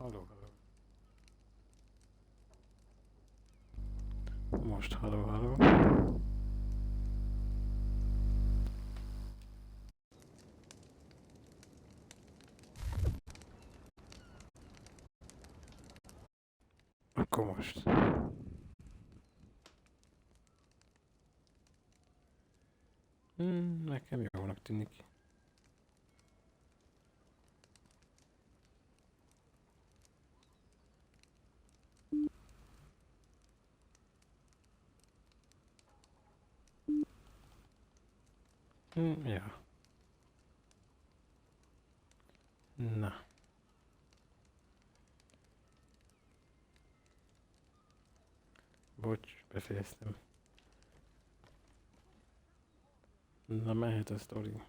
Haló, haló. Most haló, haló. Akkor most. Nekem jónak tűnik. Ja. Na. Bocs, befejeztem. Na, mehet a sztori.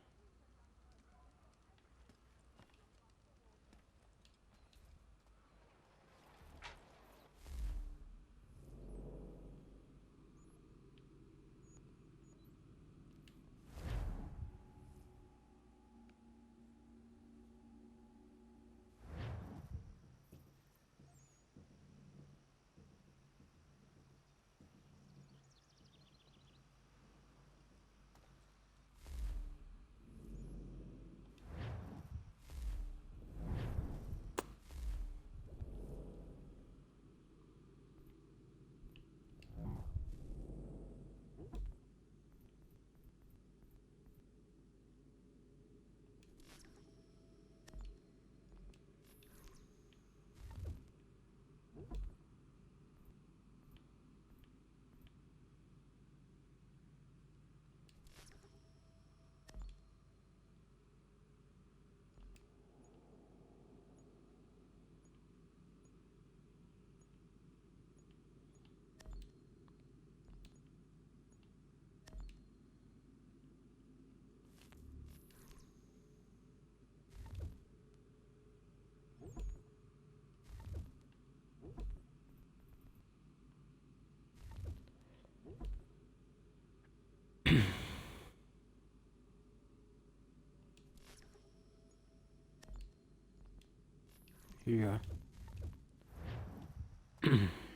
Ja.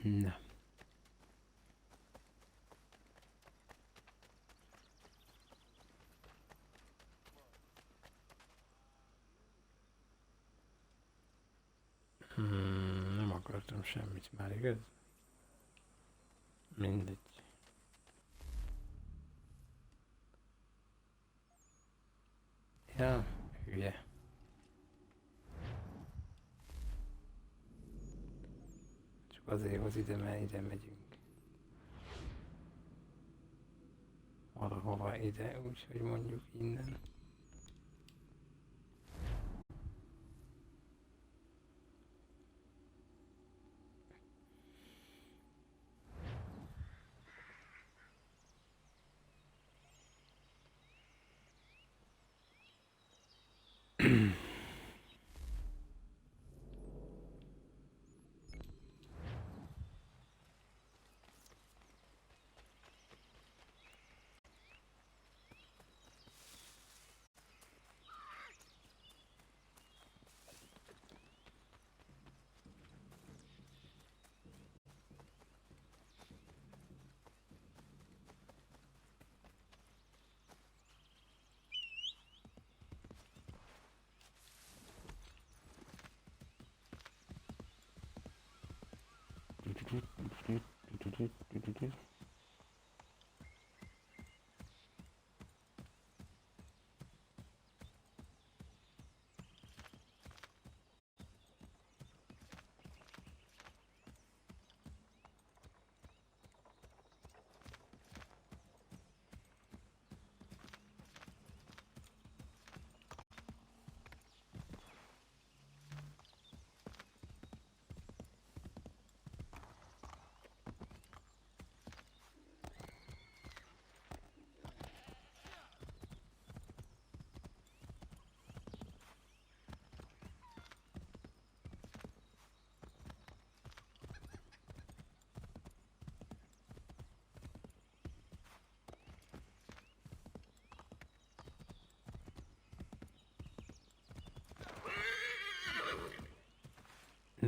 Na. Nem akartam semmit már, igaz? Mindegy. Ja, hülye. Csak azért hoz ide, mert ide megyünk. Valahova ide, úgyhogy mondjuk innen.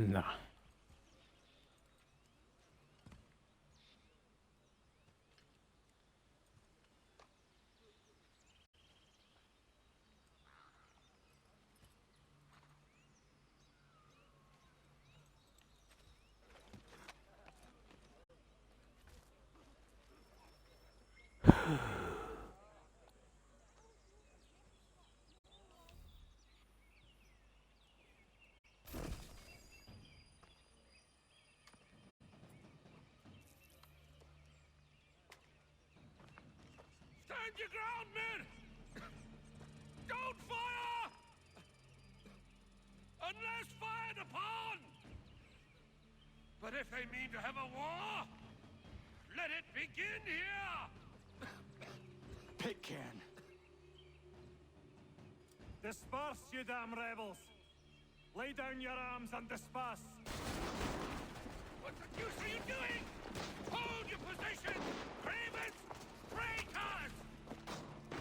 Na. Stand your ground, men! Don't fire! Unless fired upon! But if they mean to have a war, let it begin here! Pitcairn. Disperse, you damn rebels! Lay down your arms and disperse! What the deuce are you doing? Hold your position! Cravens! Traitors!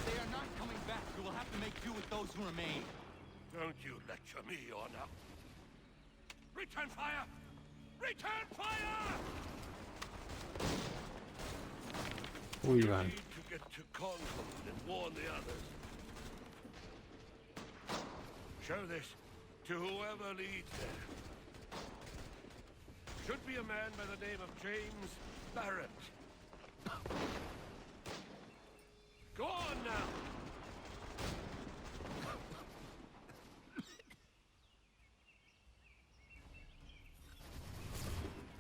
They are not coming back. We will have to make do with those who remain. Don't you lecture me, Honor. Return fire! Return fire! Úgy You van. need to get to Concord and warn the others. Show this to whoever leads there. Should be a man by the name of James Barrett. Go on now!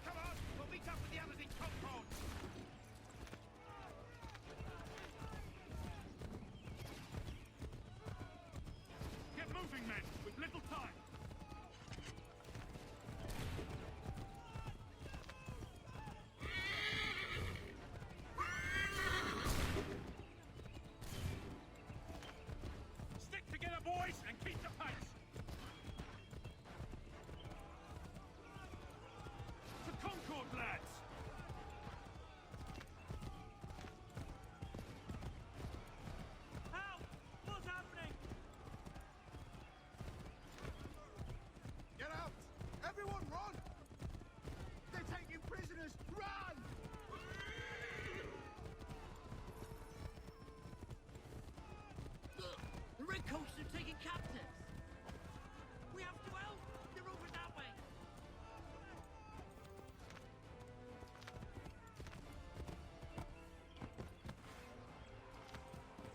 Come on! We'll meet up with the others in Concord! Get moving, men! With little time! Stick together, boys, and keep the pace! To Concord, lads! Help! What's happening? Get out! Everyone run! They're taking prisoners! Run! The redcoats are taking captives! We have to help! They're over that way!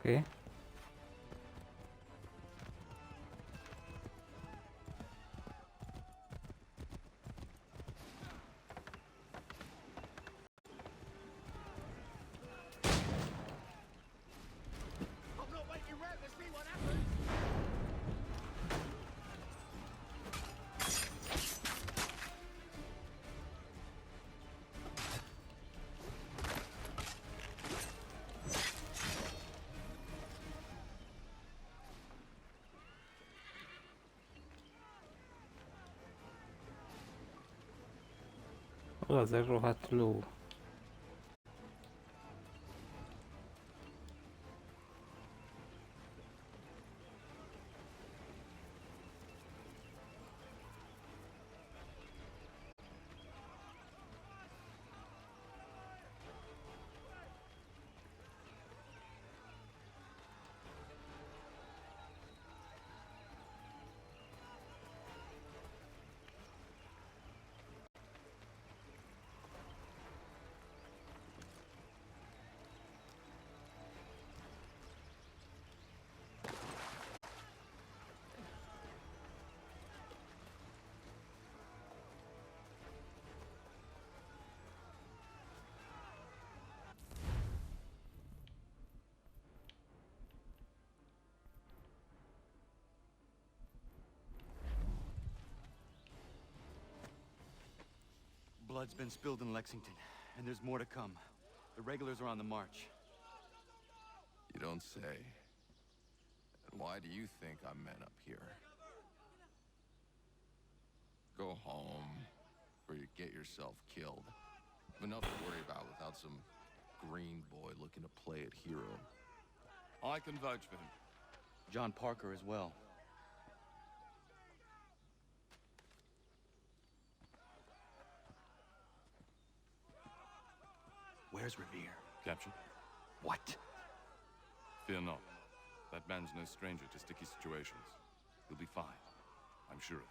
Oké. I'm not waiting around to see what happens! Hol az a rohadt ló? Blood's been spilled in Lexington, and there's more to come. The regulars are on the march. You don't say. And why do you think I'm men up here? Go home, or you get yourself killed. Enough to worry about without some green boy looking to play it hero. I can vouch for him. John Parker as well. Where's Revere? Captured? What? Fear not. That man's no stranger to sticky situations. He'll be fine. I'm sure of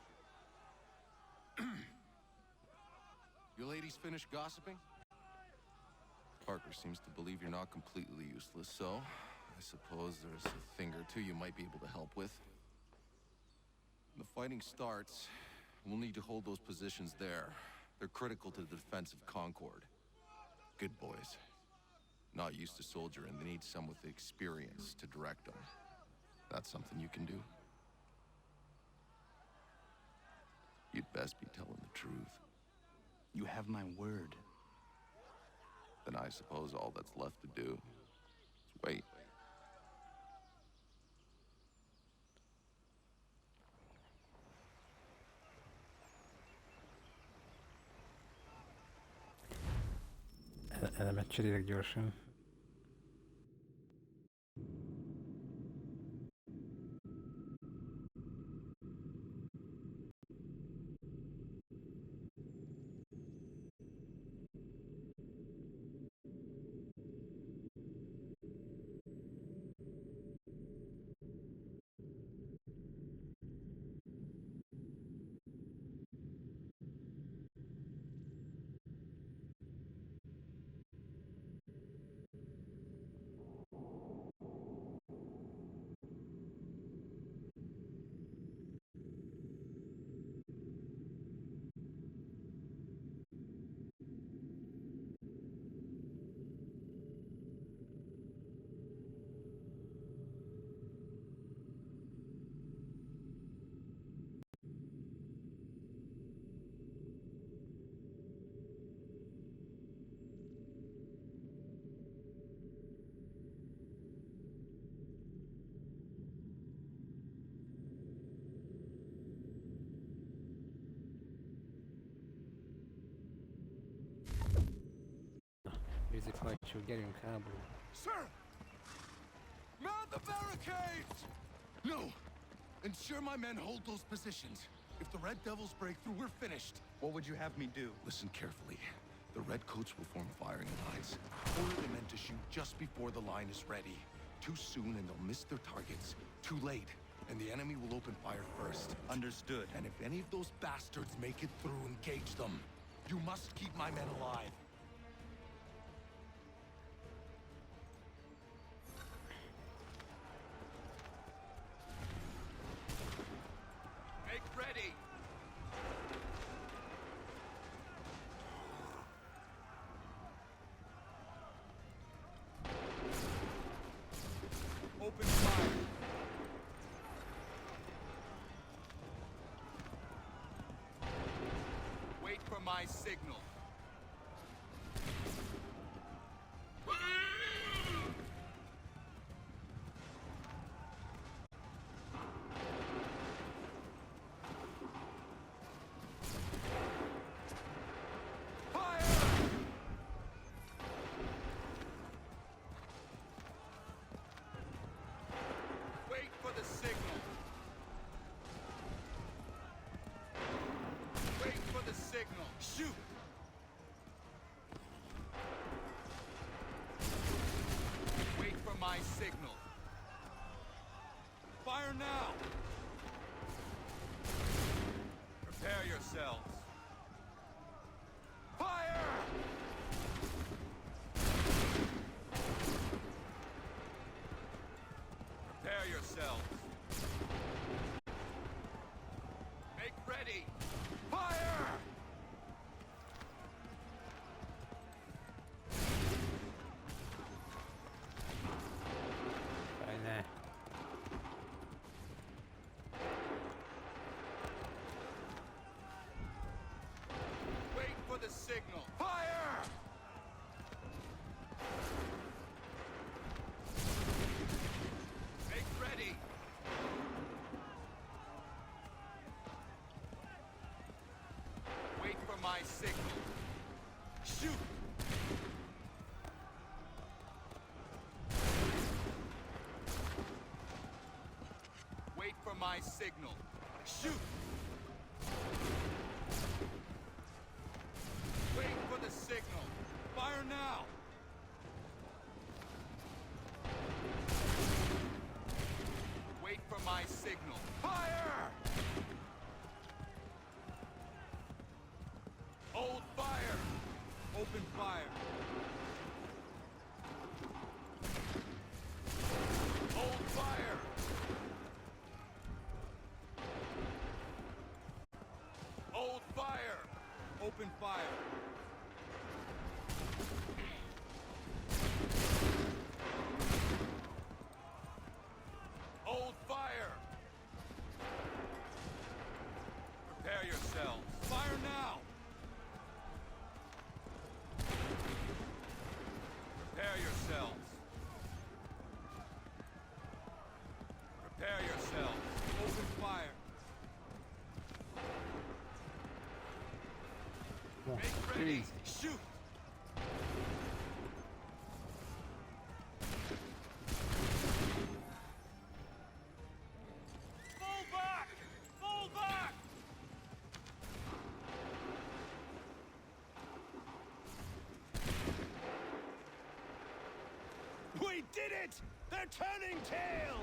it. You ladies finished gossiping? Parker seems to believe you're not completely useless, so I suppose there's a thing or two you might be able to help with. When the fighting starts, we'll need to hold those positions there. They're critical to the defense of Concord. Good boys. Not used to soldiering, they need some with the experience to direct them. That's something you can do. You'd best be telling the truth. You have my word. Then I suppose all that's left to do is wait. Elemet cserélek gyorsan. Érzik hajtsó, gyerünk háború. Sir! Man the barricades! No! Ensure my men hold those positions. If the Red Devils break through, we're finished. What would you have me do? Listen carefully. The Redcoats will form firing lines. Order the men to shoot just before the line is ready. Too soon and they'll miss their targets. Too late, and the enemy will open fire first. Understood. And if any of those bastards make it through, engage them. You must keep my men alive. Make ready! Open fire. Wait for my signal. Wait for the signal. Wait for the signal. Shoot! Wait for my signal. Fire now! Prepare yourselves. Fire! Prepare yourselves. Make ready. Fire! Fáj ne. Wait for the signal. Fire! Make ready. Wait for my signal. Shoot! Wait for my signal. Shoot! Wait for the signal. Fire now! my signal. Fire! Hold fire! Open fire! Hold fire! Hold fire! Open fire! Hold fire! Prepare yourselves. Fire now! Prepare yourselves. Prepare yourselves. Open fire. Bon, Make plus ready. vite. Shoot! Fall back! Fall back! We did it! They're turning tail!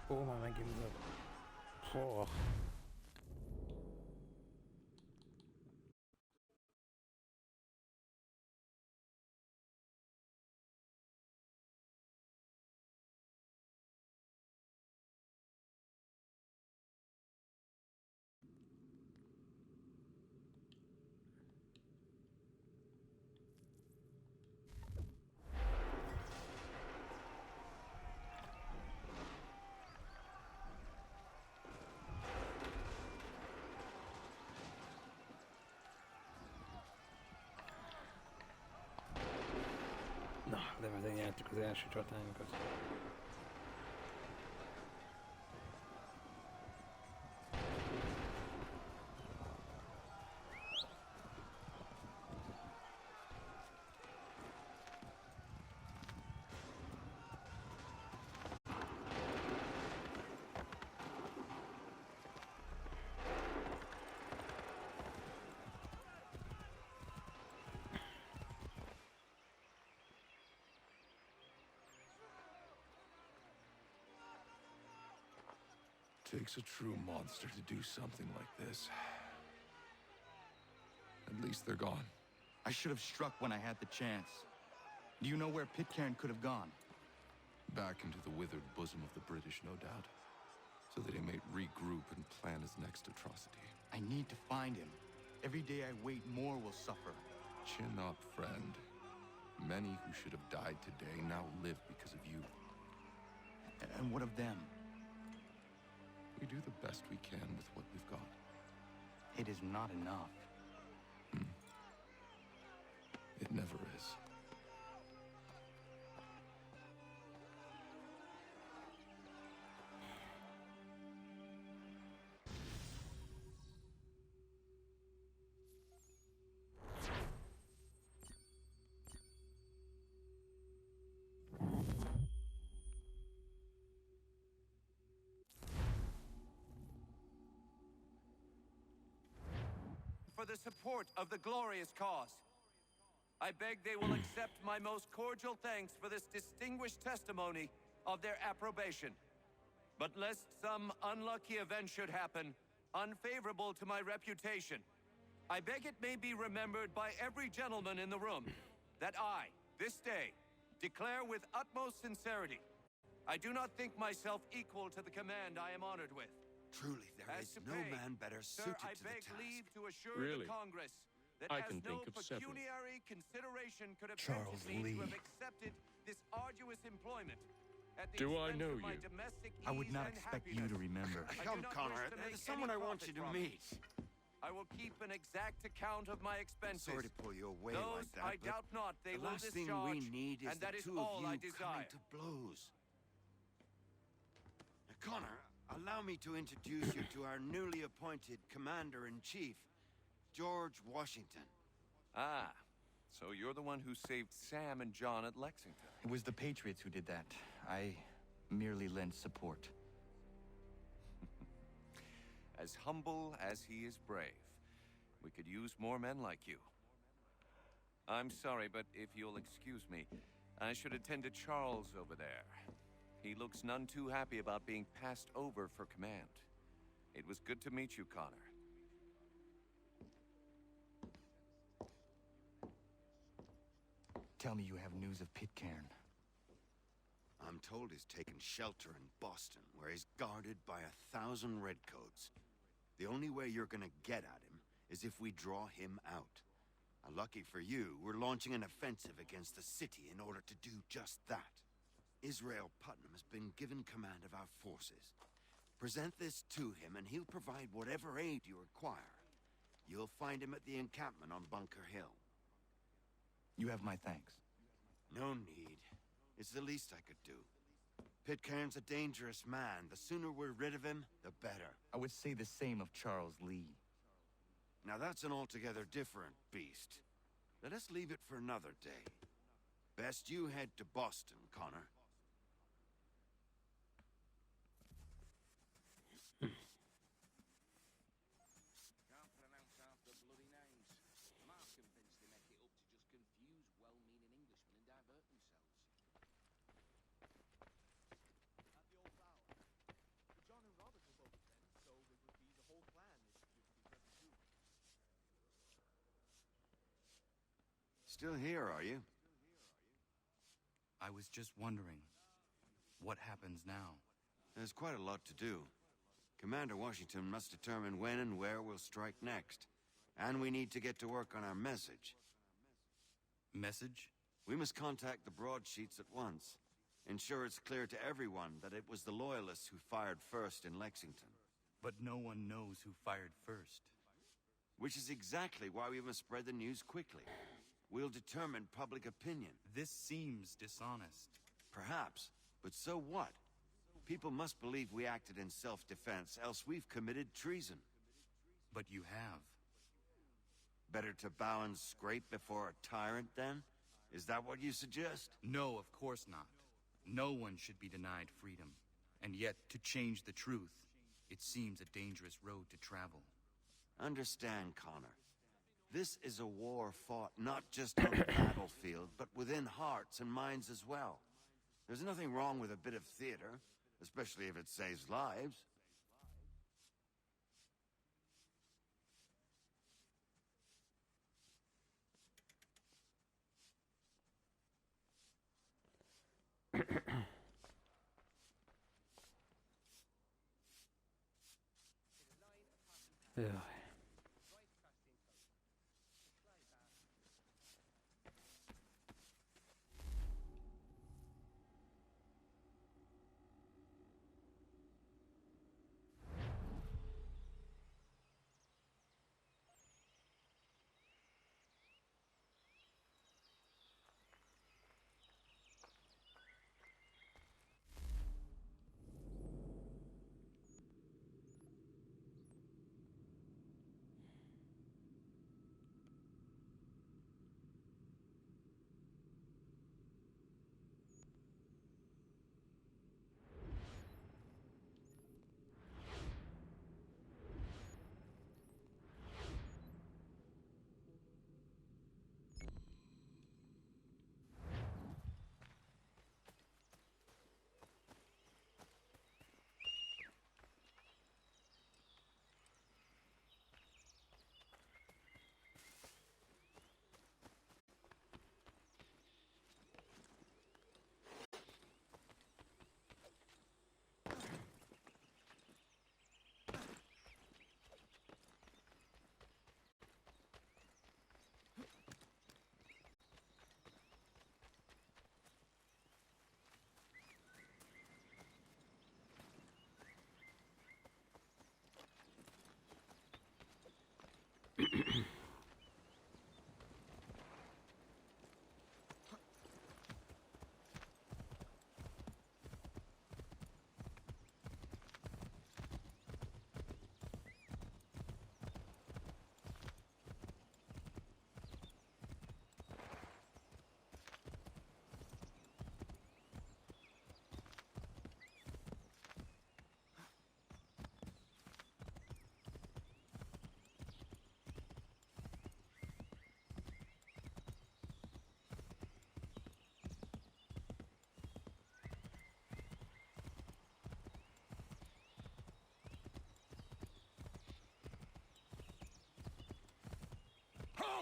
Ó, már megint az a... Na, de nyertük az első csatánkat. Takes a true monster to do something like this. At least they're gone. I should have struck when I had the chance. Do you know where Pitcairn could have gone? Back into the withered bosom of the British, no doubt. So that he may regroup and plan his next atrocity. I need to find him. Every day I wait, more will suffer. Chin up, friend. Many who should have died today now live because of you. And what of them? We do the best we can with what we've got. It is not enough. It never is. For the support of the glorious cause. I beg they will accept my most cordial thanks for this distinguished testimony of their approbation. But lest some unlucky event should happen, unfavorable to my reputation, I beg it may be remembered by every gentleman in the room that I, this day, declare with utmost sincerity, I do not think myself equal to the command I am honored with. Truly, there As is to no pay, man better sir, suited I to the beg task. leave to assure Really? the Congress that I as can no think of several. pecuniary consideration could have Charles tempted me to Lee. have accepted this arduous employment at the Do I expense know of my you? domestic I would ease not and expect you to happiness. remember. I do Come, not Connor. wish to make There's someone any I want profit you to from it. meet. I will keep an exact account of my expenses. Sorry to pull you away Those like that, I but doubt not they the will last thing discharge, we need is and the that is two all of I you desire. coming to blows. Now, Connor, allow me to introduce you to our newly appointed Commander-in-Chief, George Washington. Ah, so you're the one who saved Sam and John at Lexington. It was the Patriots who did that. I merely lent support. as humble as he is brave. We could use more men like you. I'm sorry, but if you'll excuse me, I should attend to Charles over there. He looks none too happy about being passed over for command. It was good to meet you, Connor. Tell me you have news of Pitcairn. I'm told he's taken shelter in Boston, where he's guarded by 1,000 redcoats. The only way you're gonna get at him is if we draw him out. Lucky for you, we're launching an offensive against the city in order to do just that. Israel Putnam has been given command of our forces. Present this to him, and he'll provide whatever aid you require. You'll find him at the encampment on Bunker Hill. You have my thanks. No need. It's the least I could do. Pitcairn's a dangerous man. The sooner we're rid of him, the better. I would say the same of Charles Lee. Now that's an altogether different beast. Let us leave it for another day. Best you head to Boston, Connor. Can't pronounce half the bloody names. Mark convinced they make it up to just confuse well-meaning Englishmen and divert themselves. At the old bower. John and Robert were both attend, so it would be the whole clan if you would be present too. Still here, are you? I was just wondering, what happens now? There's quite a lot to do. Commander Washington must determine when and where we'll strike next. And we need to get to work on our message. Message? We must contact the broadsheets at once. Ensure it's clear to everyone that it was the Loyalists who fired first in Lexington. But no one knows who fired first. Which is exactly why we must spread the news quickly. We'll determine public opinion. This seems dishonest. Perhaps, but so what? People must believe we acted in self-defense, else we've committed treason. But you have. Better to bow and scrape before a tyrant, then? Is that what you suggest? No, of course not. No one should be denied freedom. And yet, to change the truth, it seems a dangerous road to travel. Understand, Connor. This is a war fought not just on the battlefield, but within hearts and minds as well. There's nothing wrong with a bit of theater, especially if it saves lives. Ja.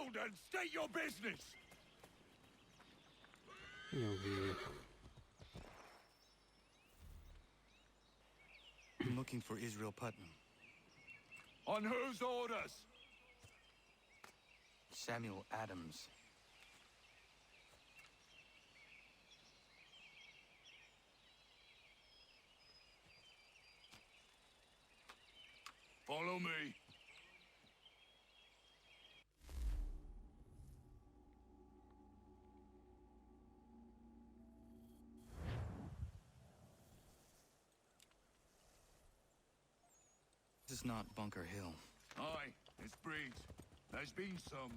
around and state your business! Jó hülye. I'm looking for Israel Putnam. On whose orders? Samuel Adams. Follow me. This is not Bunker Hill. Aye, it's Briggs. There's been some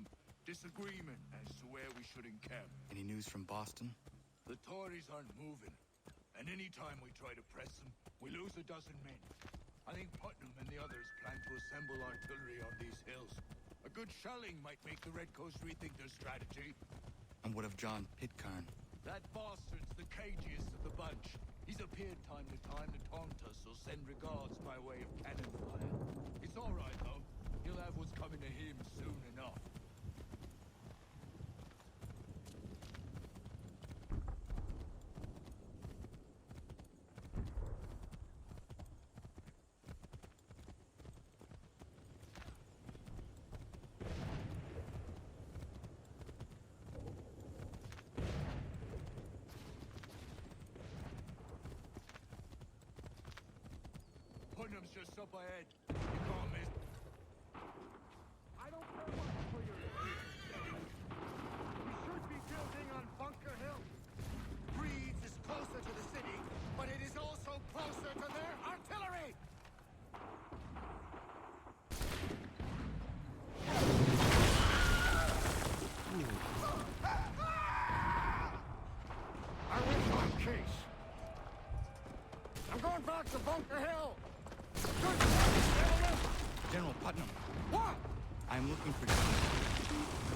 disagreement as to where we should encamp. Any news from Boston? The Tories aren't moving, and any time we try to press them, we lose a dozen men. I think Putnam and the others plan to assemble artillery on these hills. A good shelling might make the Redcoats rethink their strategy. And what of John Pitcairn? That bastard's the cagiest of the bunch. He's appeared time to taunt us or send regards by way of cannon fire. It's all right, though. He'll have what's coming to him soon enough. Putnam's just up ahead. You can't miss. I don't care much for your opinion. We should be building on Bunker Hill. Breeds is closer to the city, but it is also closer to their artillery! I wish on case. I'm going back to Bunker Hill! Good luck, gentlemen! General Putnam. What? I'm looking for John.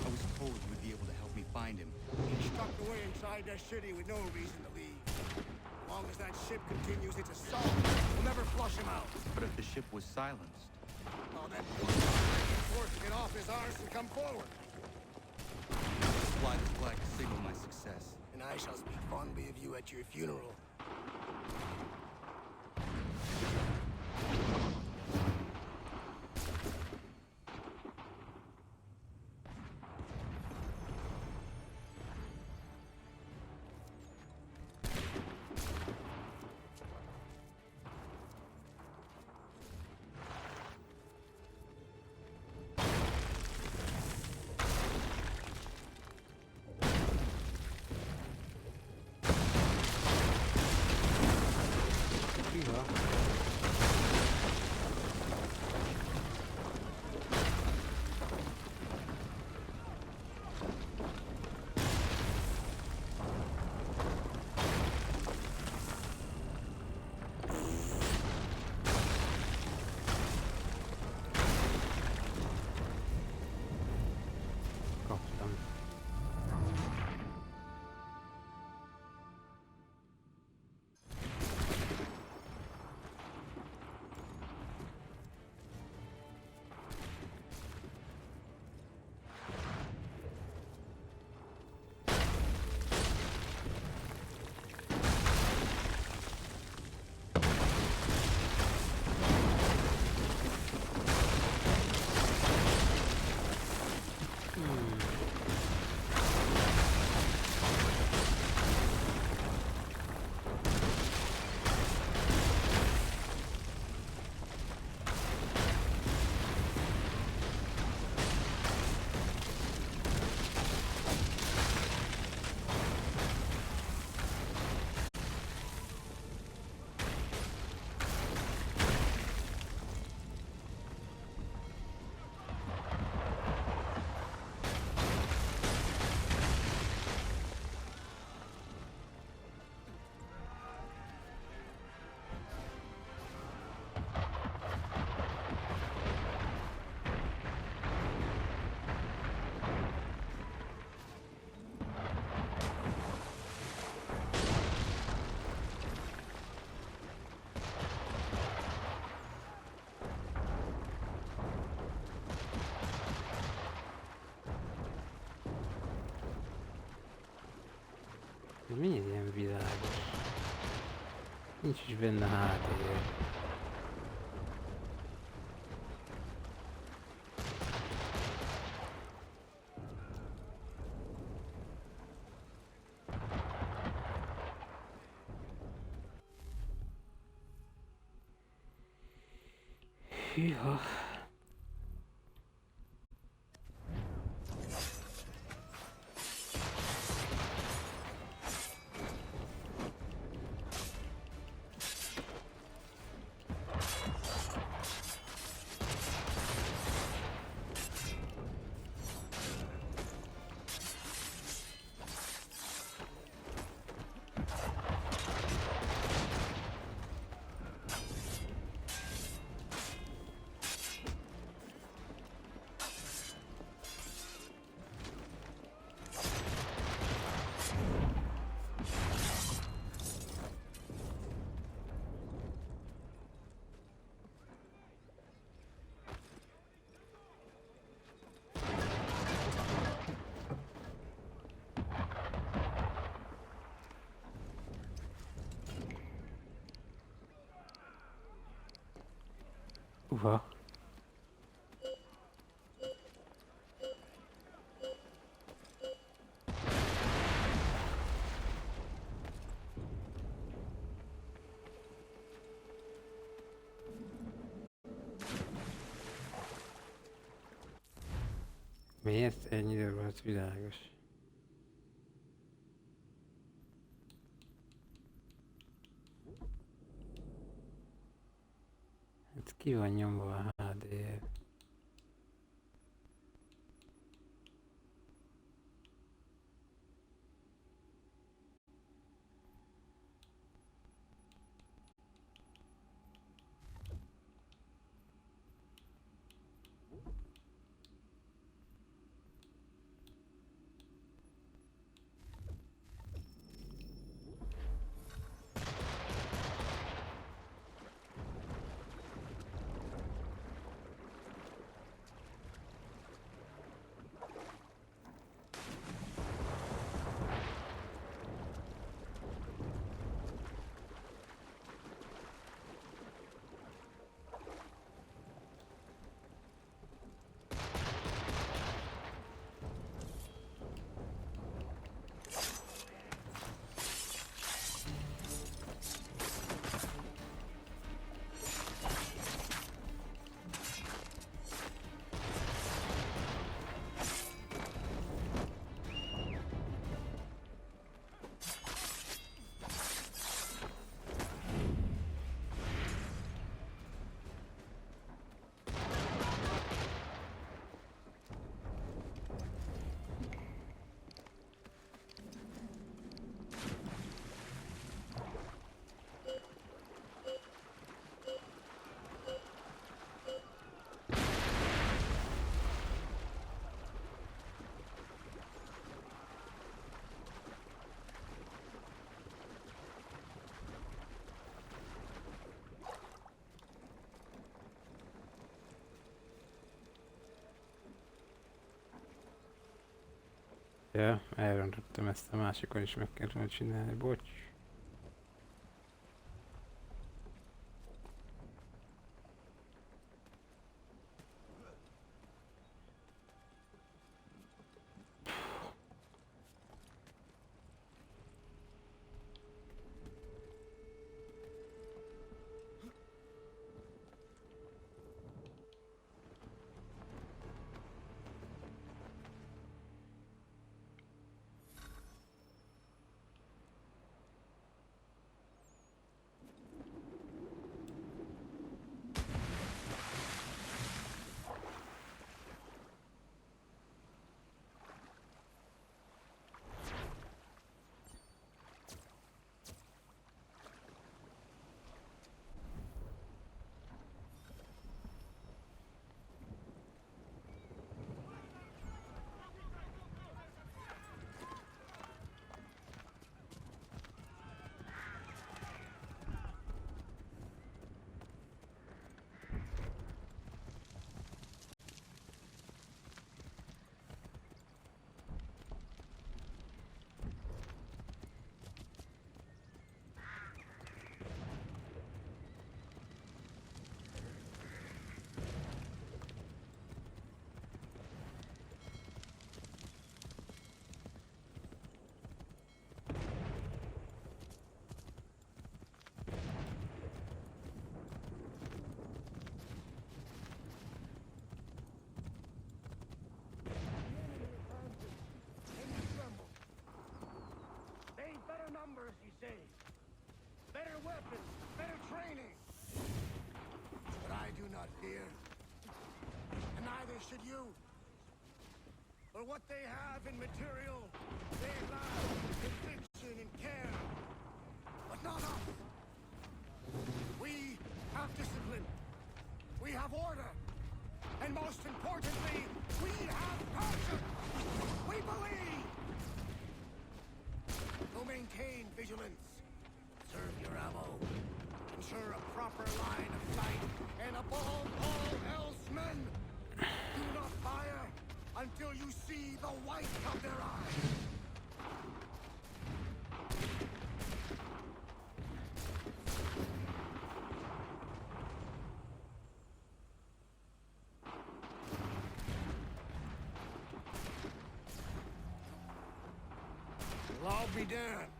I was told you would be able to help me find him. He's stuck away inside that city with no reason to leave. As long as that ship continues its assault, we'll never flush him out. But if the ship was silenced, Oh, then forced to get off his arse and come forward. fly this flag to signal my success. And I shall speak fondly of you at your funeral. miért ilyen világos? Nincs is benne HDR. Hűha. Uha. Miért ennyire volt világos? Hát ki van nyomva a HDR? Ja, elrontottam ezt a másikon is meg kellett csinálni, bocs. training. But I do not fear. And neither should you. For what they have in material, they lack in conviction and care. But not us. We have discipline. We have order. And most importantly, we have passion. We believe. So maintain vigilance. Serve your ammo. Ensure a proper line of sight. And above all else, men, do not fire until you see the white of their eyes. Well, I'll be damned.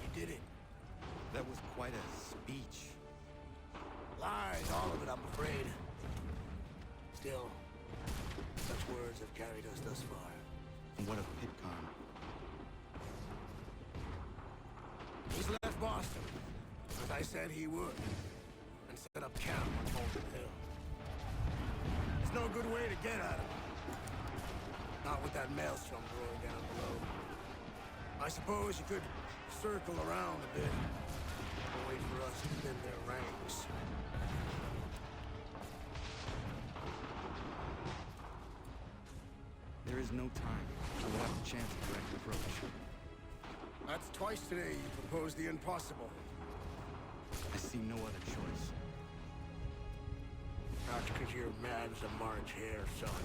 You did it. That was quite a speech. Lies, all of it, I'm afraid. Still, such words have carried us thus far. And what of Pitcairn? He's left Boston, as I said he would, and set up camp on Bolton Hill. There's no good way to get at him. Not with that maelstrom brewing down below. I suppose you could circle around a bit and wait for us to thin their ranks. There is no time. I will have to chance a direct approach. That's twice today you proposed the impossible. I see no other choice. That's because you're mad as a March hare, son.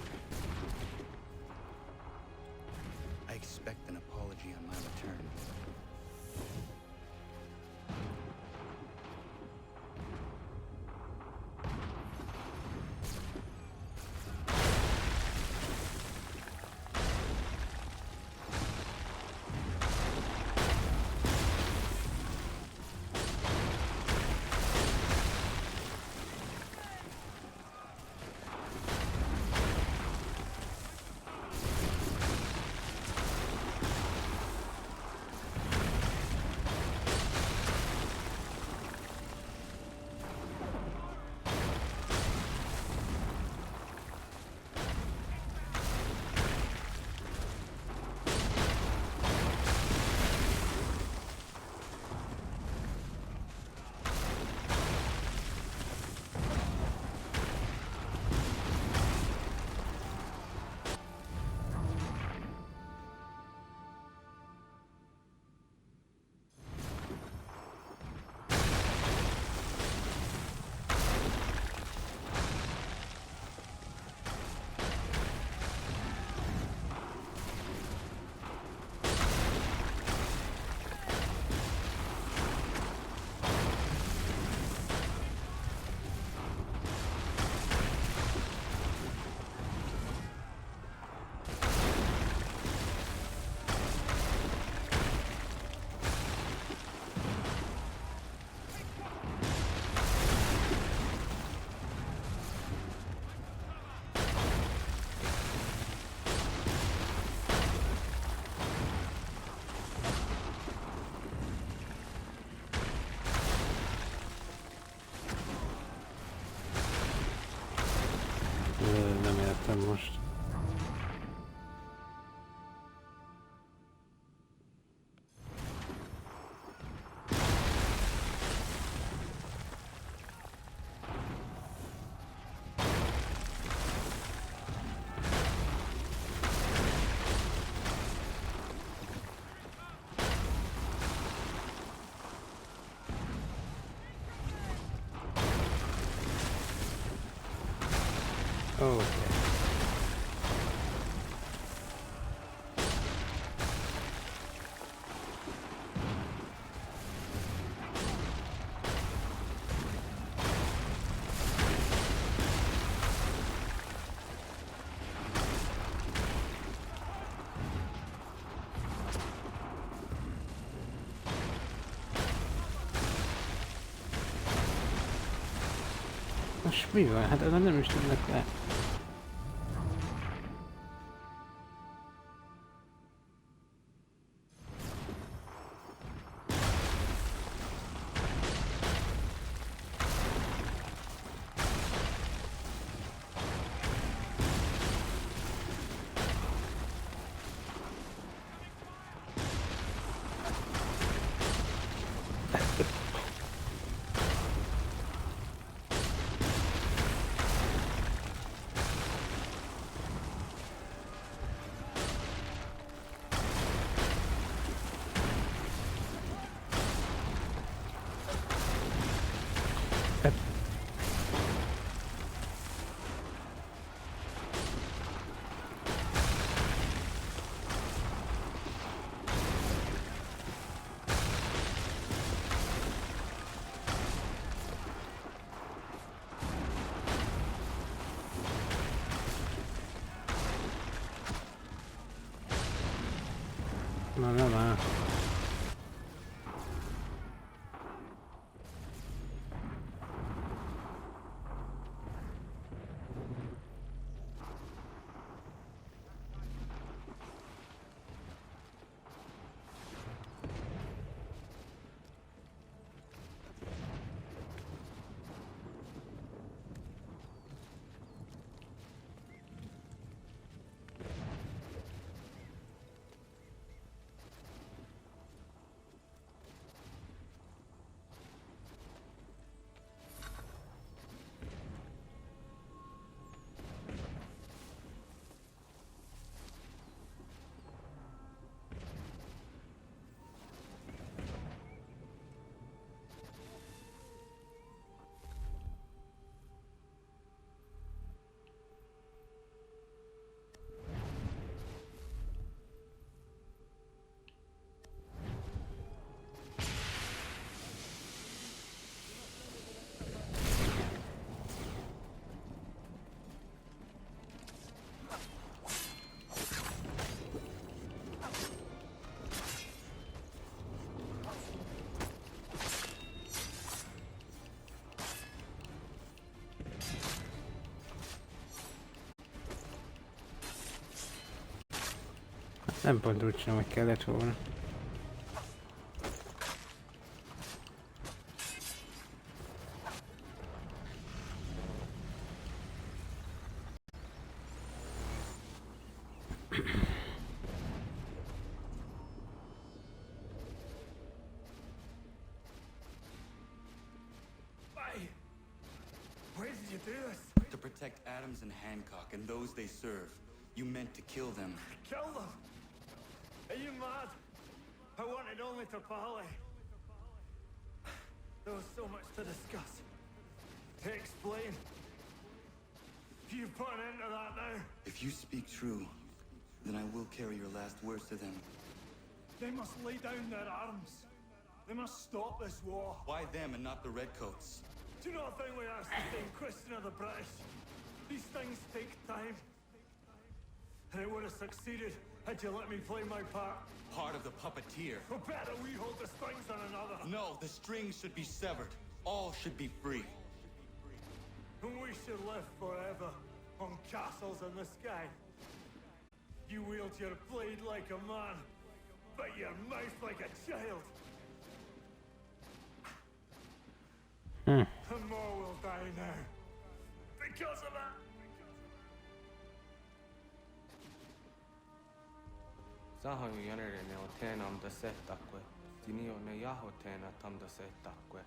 I expect an apology on my return. Nem értem most. Okay. Most mi van? Hát ezen nem is tudnak le. nem áll. Nem pont úgy sem, hogy kellett volna. Why did you do this? To protect Adams and Hancock and those they serve, you meant to kill them. Kill them? Are you mad? I wanted only to parley. There was so much to discuss, to explain. You put an end to that now. If you speak true, then I will carry your last words to them. They must lay down their arms. They must stop this war. Why them and not the Redcoats? Do you not think we asked the same question of the British? These things take time. And it would have succeeded had you let me play my part. Part of the puppeteer. Or better, we hold the strings on another. No, the strings should be severed. All should be free. And we should live forever on castles in the sky. You wield your blade like a man, but your mouth like a child. And more will die now. Because of that. Sahoin jänerene on teenam da setakwe. Tini on ne jaho teena tam da setakwe.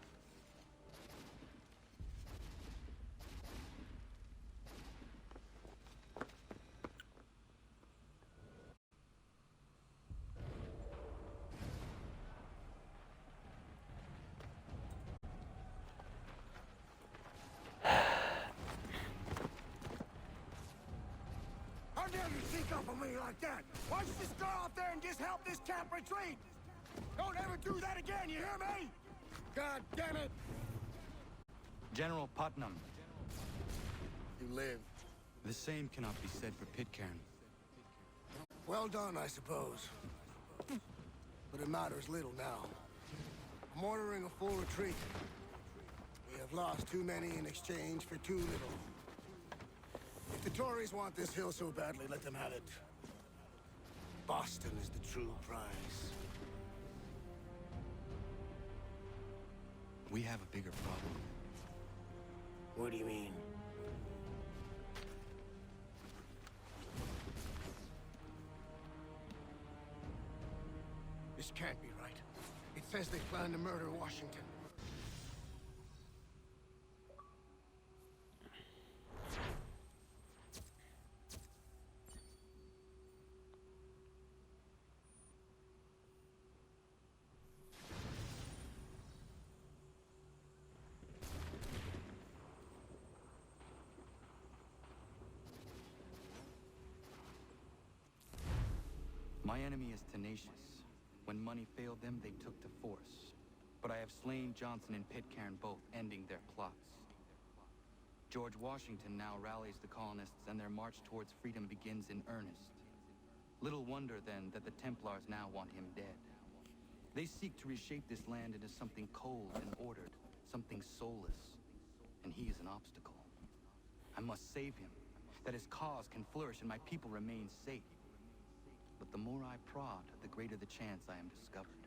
How dare you sneak up on me like that? Why don't you just go out there and just help this camp retreat? Don't ever do that again, you hear me? God damn it! General Putnam. You live. The same cannot be said for Pitcairn. Well done, I suppose. But it matters little now. I'm ordering a full retreat. We have lost too many in exchange for too little. If the Tories want this hill so badly, let them have it. Boston is the true prize. We have a bigger problem. What do you mean? This can't be right. It says they plan to murder Washington. My enemy is tenacious. When money failed them, they took to force. But I have slain Johnson and Pitcairn both, ending their plots. George Washington now rallies the colonists, and their march towards freedom begins in earnest. Little wonder, then, that the Templars now want him dead. They seek to reshape this land into something cold and ordered, something soulless. And he is an obstacle. I must save him, that his cause can flourish and my people remain safe. But the more I prod, the greater the chance I am discovered.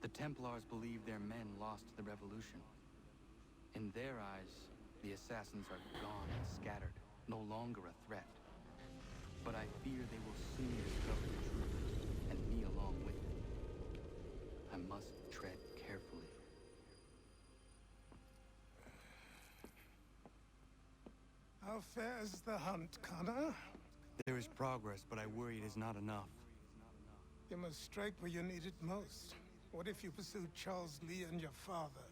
The Templars believe their men lost the revolution. In their eyes, the assassins are gone and scattered, no longer a threat. But I fear they will soon discover the truth, and me along with them. I must tread carefully. How fares the hunt, Connor? There is progress, but I worry it is not enough. You must strike where you need it most. What if you pursued Charles Lee and your father?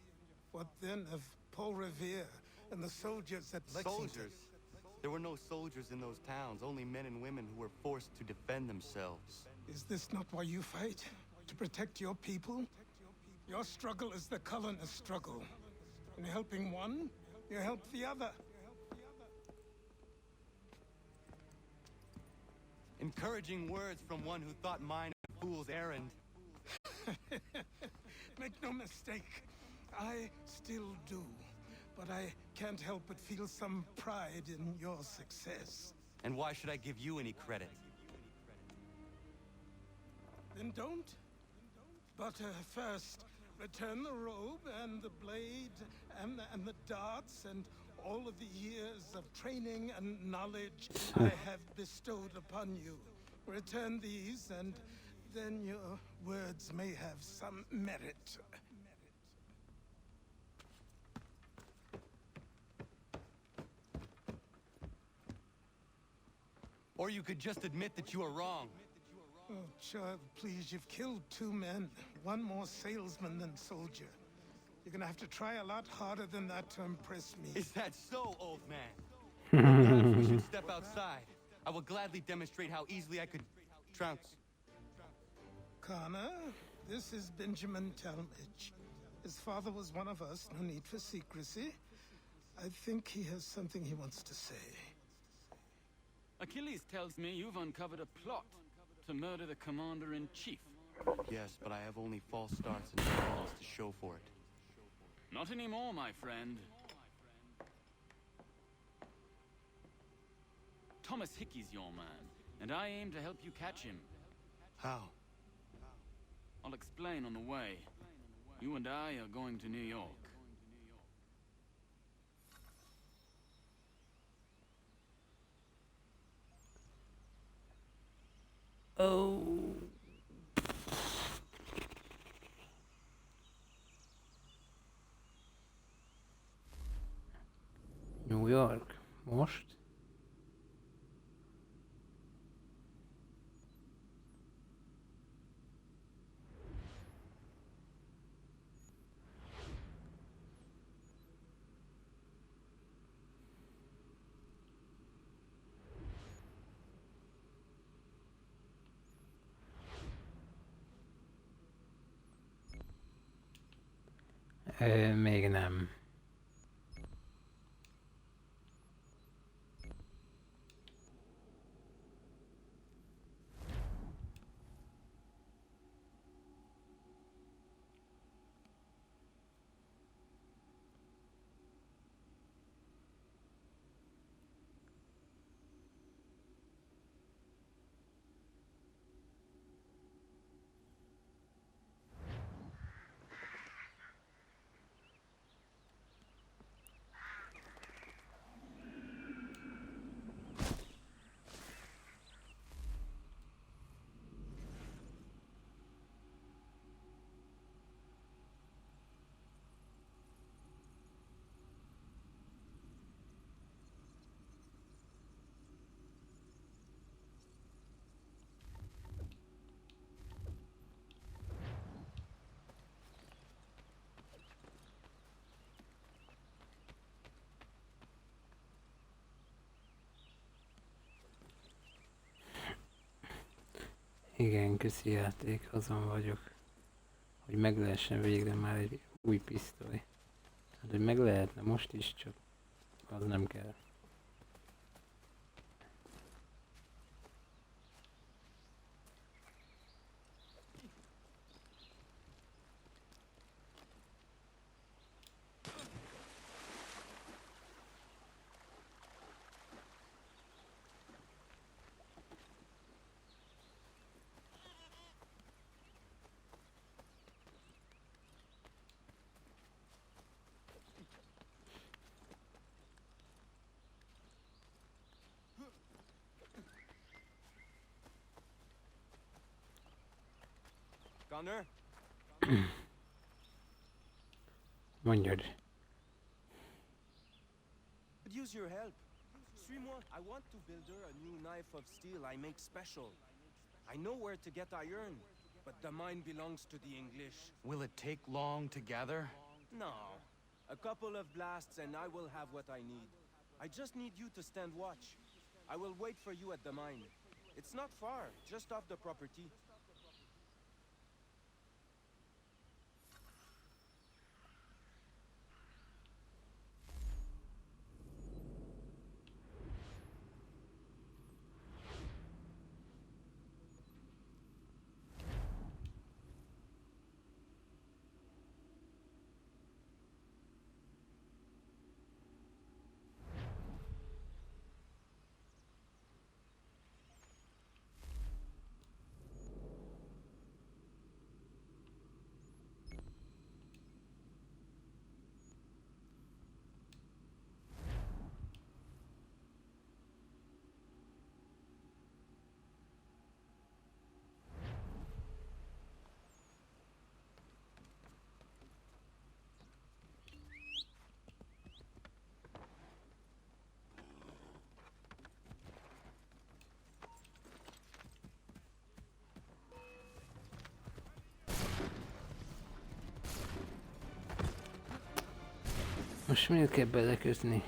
What then of Paul Revere and the soldiers at Lexington? Soldiers? There were no soldiers in those towns, only men and women who were forced to defend themselves. Is this not why you fight? To protect your people? Your struggle is the colonist struggle. In helping one, you help the other. Encouraging words from one who thought mine a fool's errand. Make no mistake, I still do. But I can't help but feel some pride in your success. And why should I give you any credit? Then don't. But first, return the robe and the blade and the darts and all of the years of training and knowledge I have bestowed upon you. Return these, and then your words may have some merit. Or you could just admit that you are wrong. Oh, child, please, you've killed 2 men. One more salesman than soldier. You're gonna have to try a lot harder than that to impress me. Is that so, old man? Perhaps we should step outside. I will gladly demonstrate how easily I could trounce. Connor, this is Benjamin Talmadge. His father was one of us, no need for secrecy. I think he has something he wants to say. Achilles tells me you've uncovered a plot to murder the commander-in-chief. Yes, but I have only false starts and nothing else to show for it. Not anymore, my friend. Thomas Hickey's your man, and I aim to help you catch him. How? I'll explain on the way. You and I are going to New York. Oh. New York. Most? Még nem. Igen, köszi játék, azon vagyok, hogy meg lehessen végre már egy új pisztoly. Hát, hogy meg lehetne most is, csak az nem kell. Connor? Mondjad. Could use your help. Suis-moi. I want to build her a new knife of steel I make special. I know where to get iron, but the mine belongs to the English. Will it take long to gather? No. A couple of blasts and I will have what I need. I just need you to stand watch. I will wait for you at the mine. It's not far, just off the property. Most miért kell belekötni?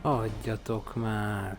Adjatok már!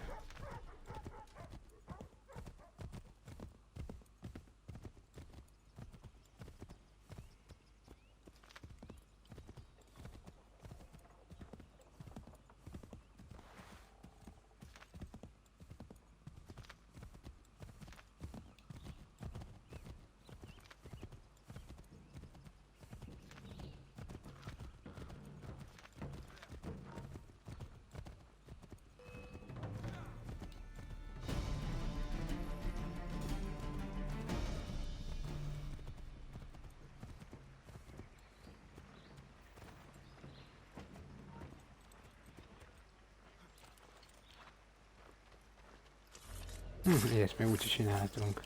Ilyet még úgy is csináltunk.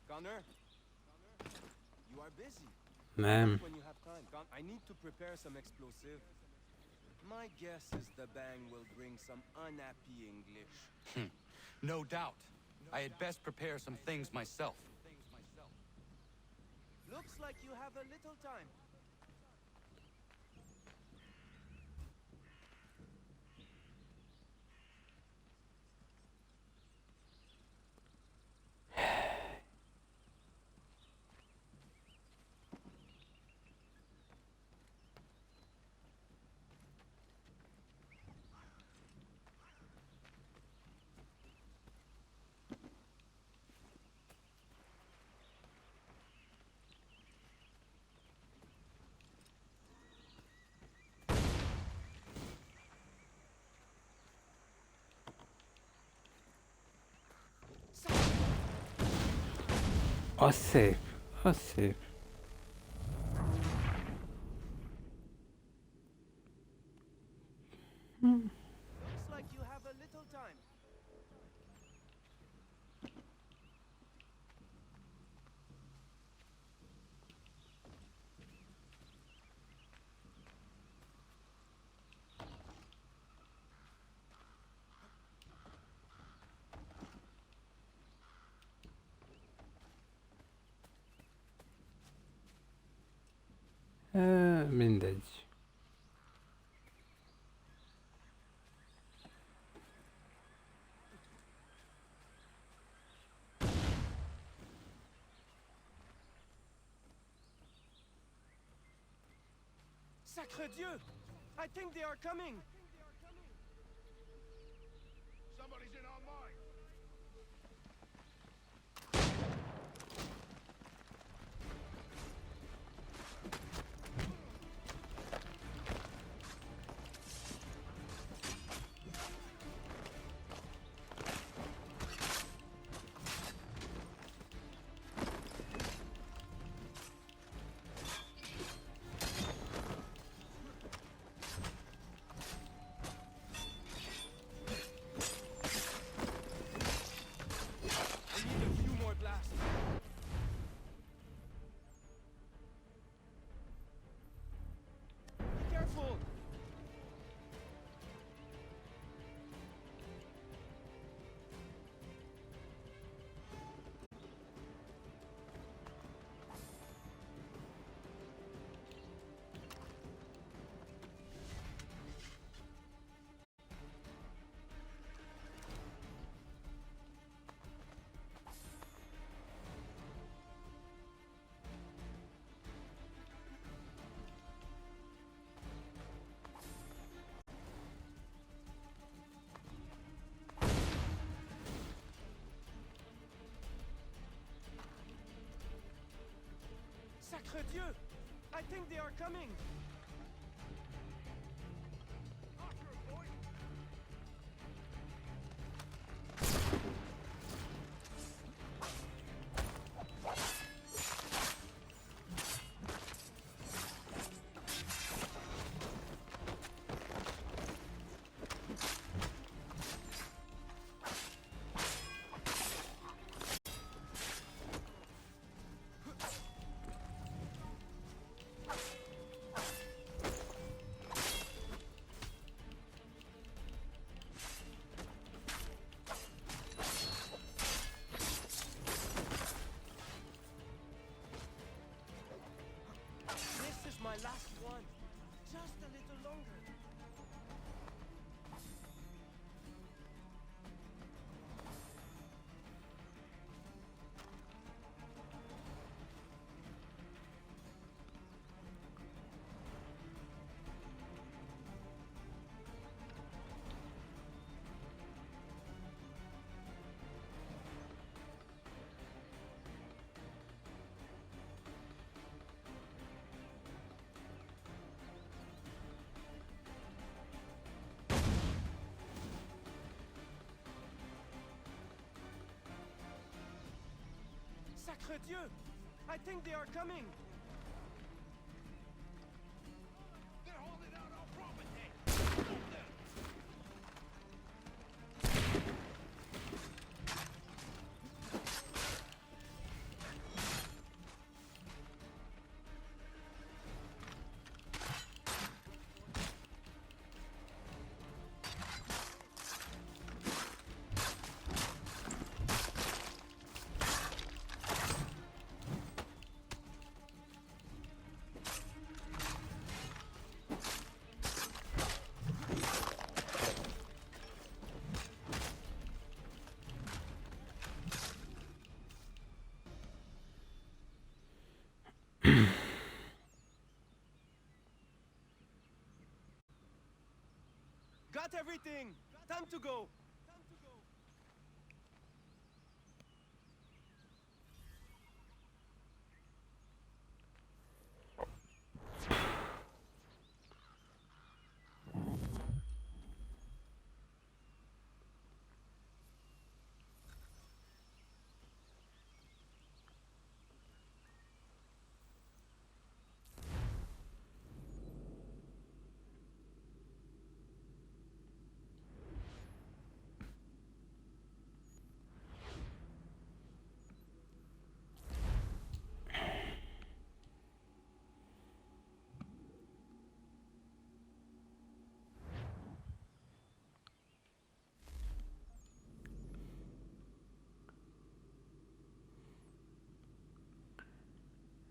Connor, you are busy. Nem. When you have time. I need to prepare some explosive. My guess is the bang will bring some unhappy English. No doubt. I had best prepare some things myself. Looks like you have a little time. Az szép, az szép. Looks like you have a little time. Mindegy. Sacre Dieu! I think they are coming! Somebody's in our mine. I need a few more blasts. Be careful! Sacre Dieu! I think they are coming! This is my last one. Just a little longer. Notre Dieu! I think they are coming! They're holding out our property! Move them! Got everything! Time to go!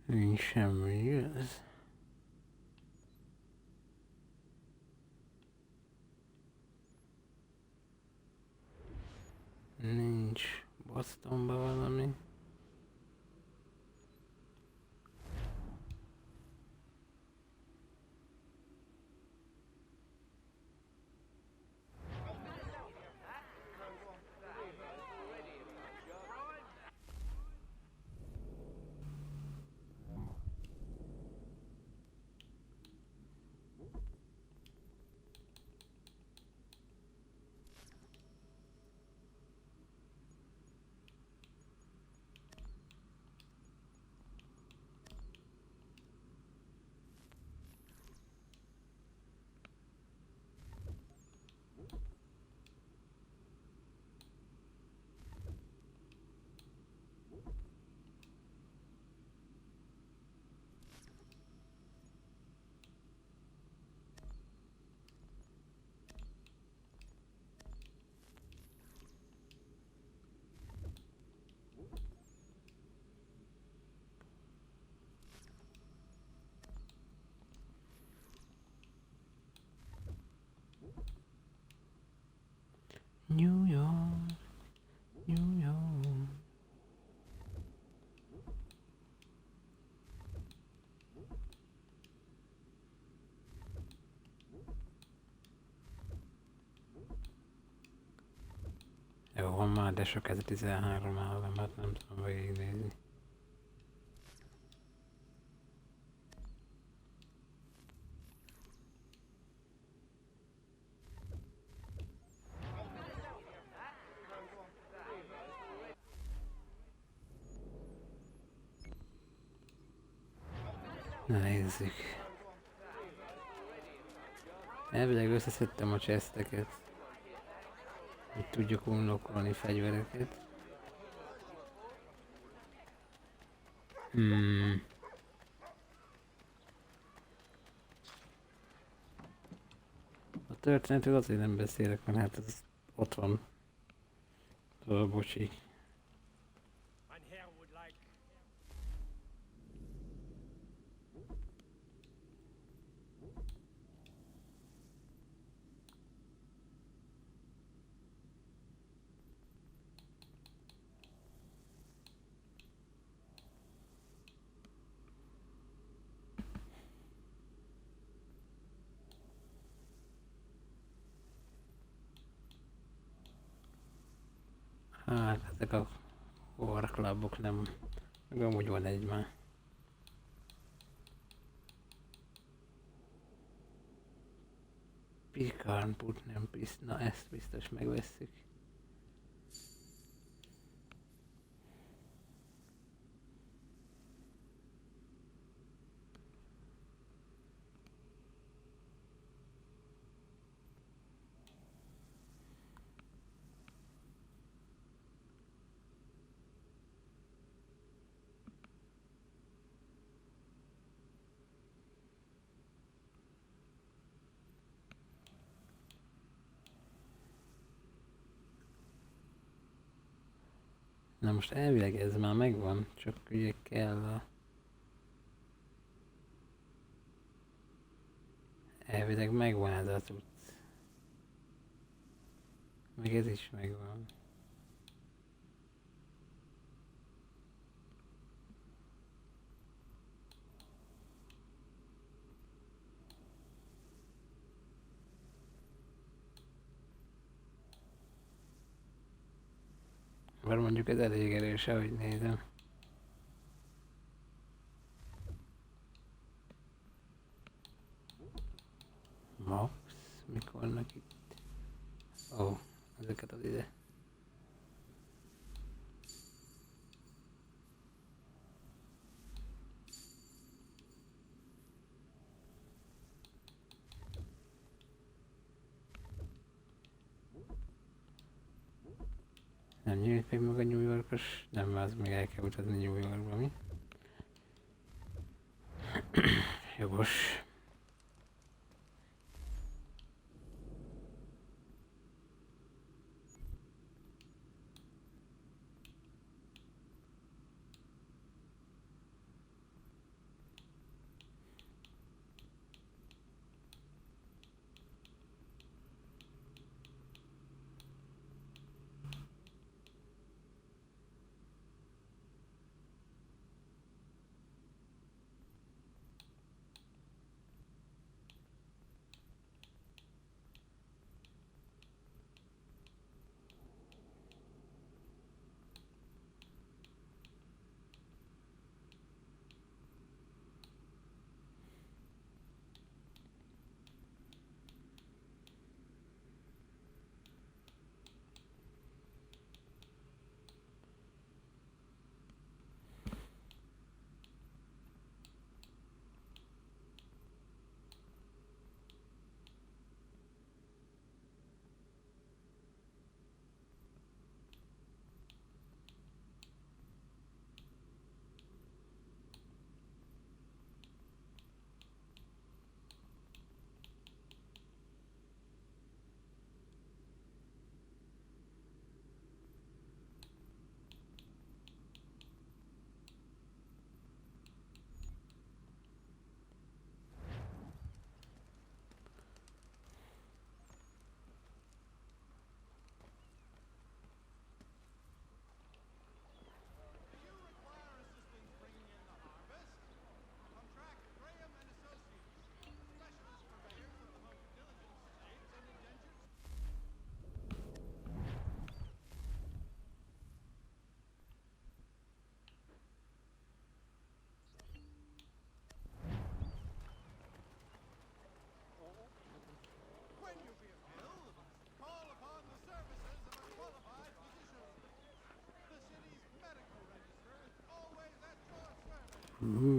Nincs semmi igaz. Nincs Bostonba valami. New York, New York. Jó, van már, de sok ez a 13 államat, nem tudom végignézni. Na nézzük. Elvileg összeszedtem a chesteket, hogy tudjuk unlockolni fegyvereket. A történetről azért nem beszélek, mert hát ez ott van. Bocsi. Hát ezek a War Clubok nem, meg amúgy van egy már. Picarn put nem piszt, na ezt biztos megvesszük. Na most elvileg ez már megvan, csak ugye kell a... Elvileg megvan ez a cucc. Meg ez is megvan. Mert mondjuk ez elég erős, ahogy nézem. Max, mik vannak itt? Ó, ezeket az ide. Nem nyílt még meg a New Yorkos? Nem, az még el kell utazni New Yorkba, mi? Jogos.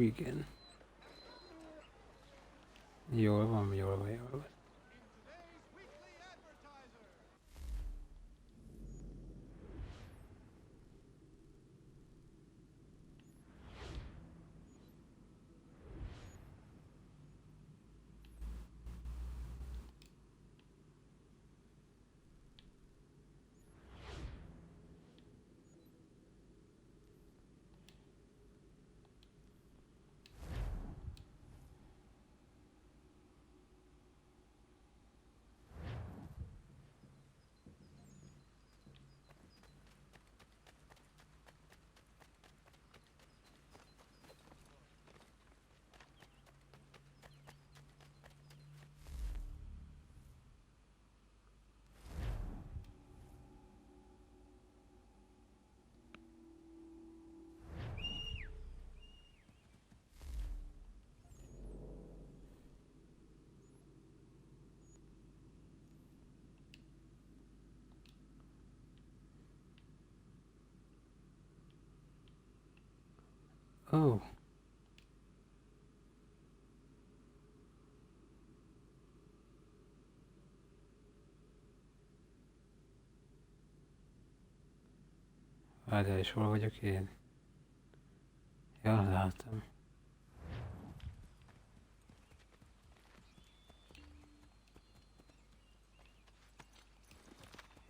Igen. Jól van, jól van, jól van. Oh. Várjál, és hol vagyok én? Ja, látom.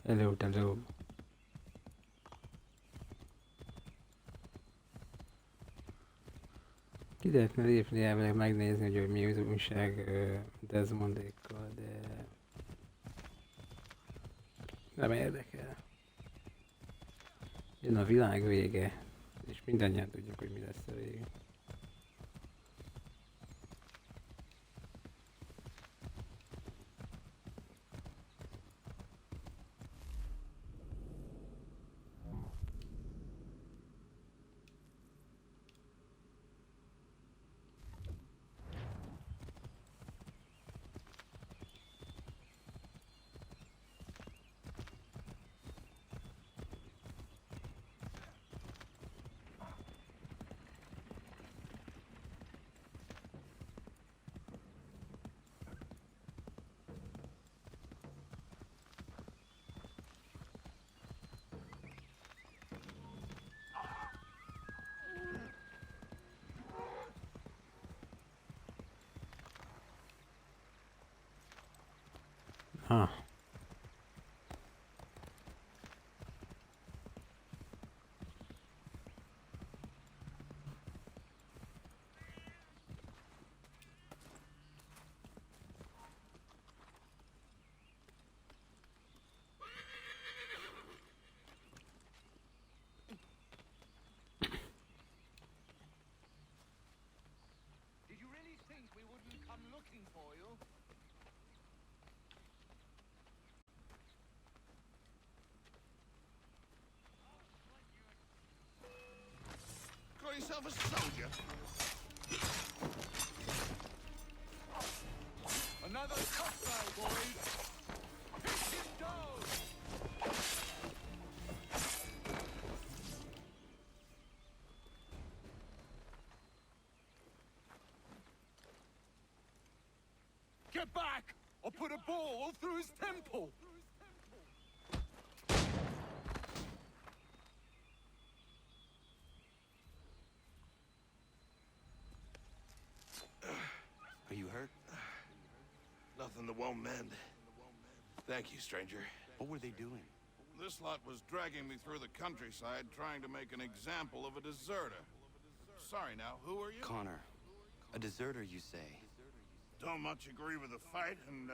Hello, hello. Ki lehetne lépni elvileg megnézni, hogy mi az újság Desmondékkal, de nem érdekel. Jön a világ vége, és mindannyian tudjuk, hogy mi lesz a vége. Ha. Did you really think we wouldn't come looking for you? Call yourself a soldier? Another cocktail, boys! Hit him down! Get back! Or put a ball through his temple! Are you hurt? Nothing that won't mend. Thank you, stranger. What were they doing? This lot was dragging me through the countryside trying to make an example of a deserter. Sorry now, who are you? Connor. A deserter, you say? Don't much agree with the fight, and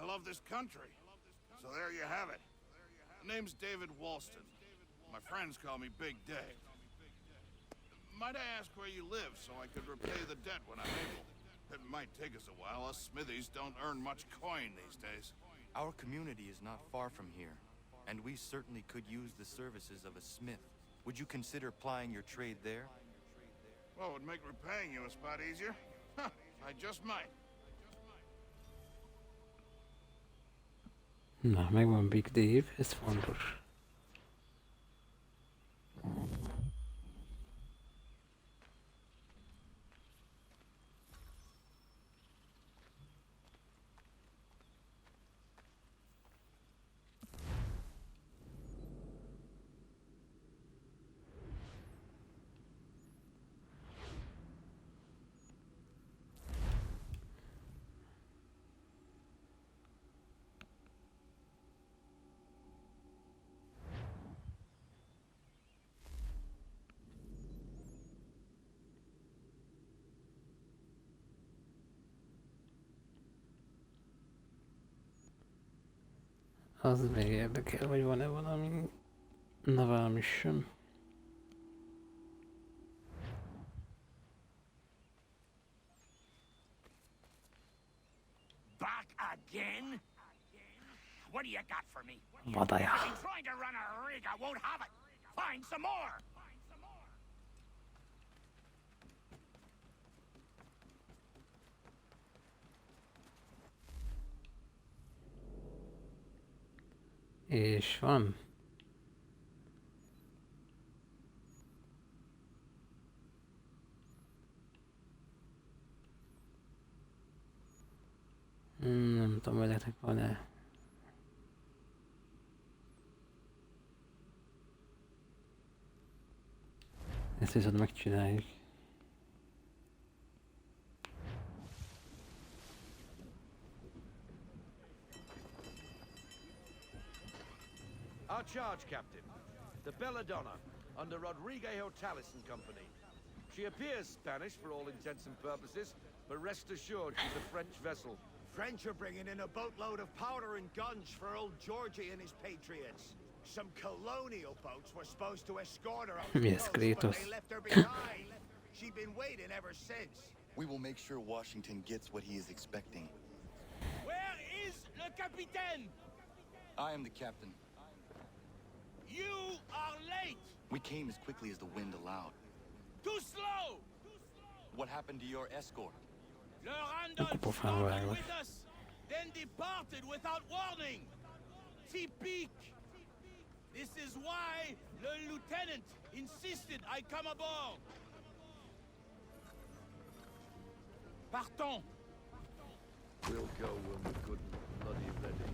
I love this country. So there you have it. The name's David Walston. My friends call me Big Dave. Might I ask where you live so I could repay the debt when I'm able? It might take us a while. Us smithies don't earn much coin these days. Our community is not far from here, and we certainly could use the services of a smith. Would you consider plying your trade there? Well, it would make repaying you a spot easier. Huh, I just might. Na, megvan Big Dave, ez fontos. Az még érdekel, hogy van-e valami... Na, valami sem. Back again? What do you got for me? Vadaja. I've been trying to run a rig, I won't have it. Find some more. És van. Nem tudom, veletek van-e. Ezt viszont megcsináljuk. Our charge, Captain. The Belladonna, under Rodrigo Talis and Company. She appears Spanish for all intents and purposes, but rest assured she's a French vessel. French are bringing in a boatload of powder and guns for old Georgie and his patriots. Some colonial boats were supposed to escort her out the Yes, coast, but Kratos. they left her behind. She's been waiting ever since. We will make sure Washington gets what he is expecting. Where is le capitaine? I am the captain. You are late. We came as quickly as the wind allowed. Too slow. What happened to your escort? Le Randolph Akkor pofán started vágok. with us, then departed without warning. Typique. This is why the lieutenant insisted I come aboard. Partons. We'll go when we're good and bloody ready.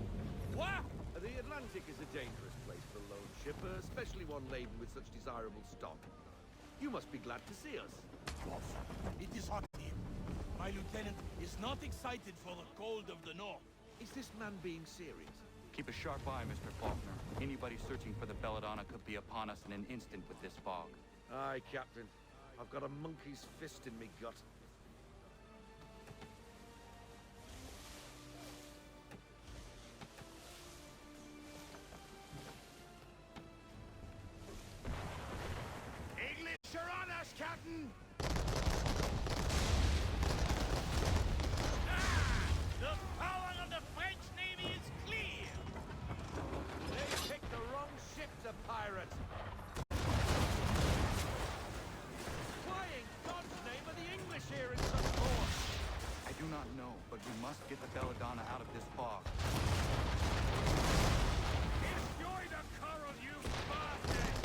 What? The Atlantic is a dangerous place for a lone shipper, especially one laden with such desirable stock. You must be glad to see us. Boss, it is hot here. My lieutenant is not excited for the cold of the north. Is this man being serious? Keep a sharp eye, Mr. Faulkner. Anybody searching for the Belladonna could be upon us in an instant with this fog. Aye, Captain. I've got a monkey's fist in me gut. English are on us, Captain! The power of the French Navy is clear. They picked the wrong ship to pirate. Why in God's name are the English here in such force? I do not know, but we must get the Belladonna out of this fog. Enjoy the coral, you bastard!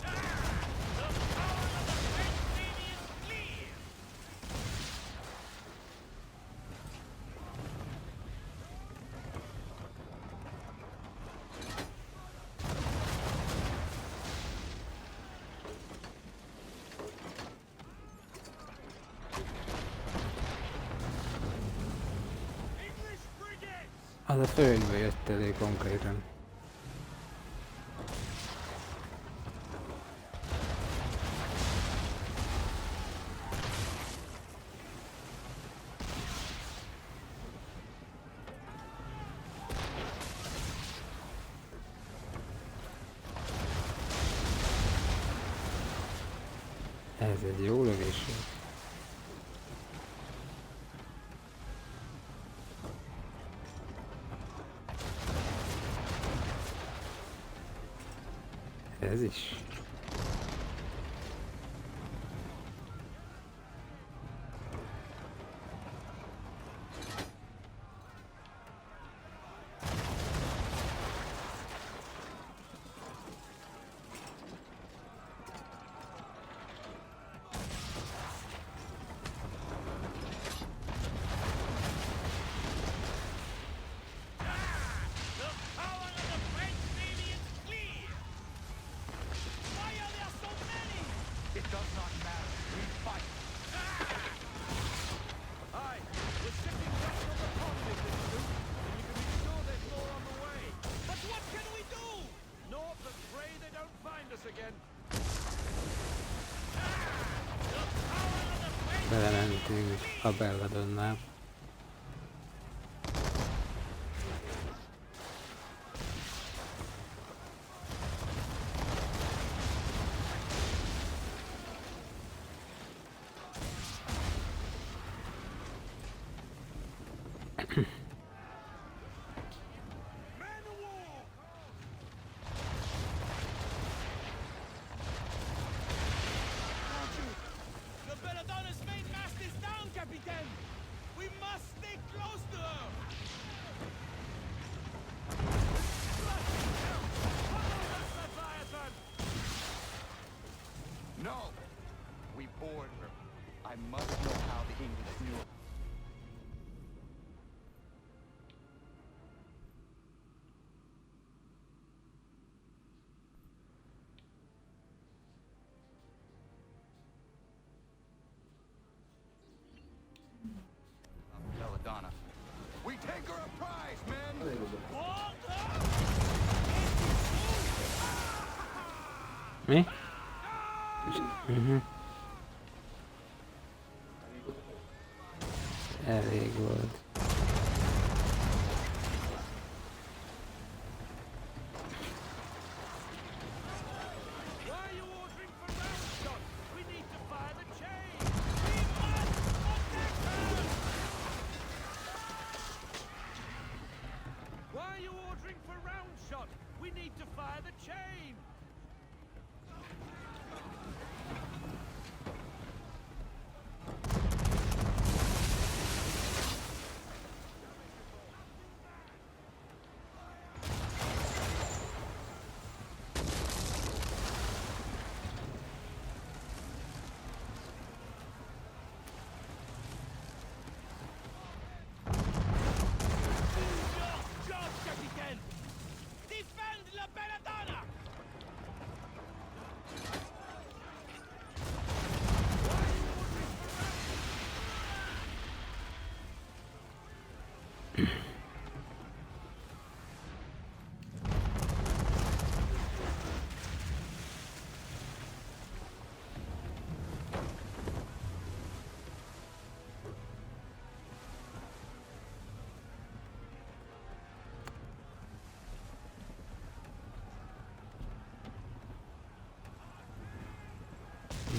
The power of the French Navy is clear. English frigates! Az a földbe jött elő konkrétan. Ez egy jó lövés volt. Ez is. The power of the French Navy is clear. Why are there so many? It does not matter. We fight. Aye, we're shipping west from the pond in this route, and you can be sure there's more on the way. But what can we do? North and pray they don't find us again. The power of the French Belementünk a Belladonnál. Man of war! The Belladonna's main mast is down, Captain! We must stay close to her! No! We board her. I must know how the English knew. Belladonna. We take her a prize, men! War Mi? Elég volt.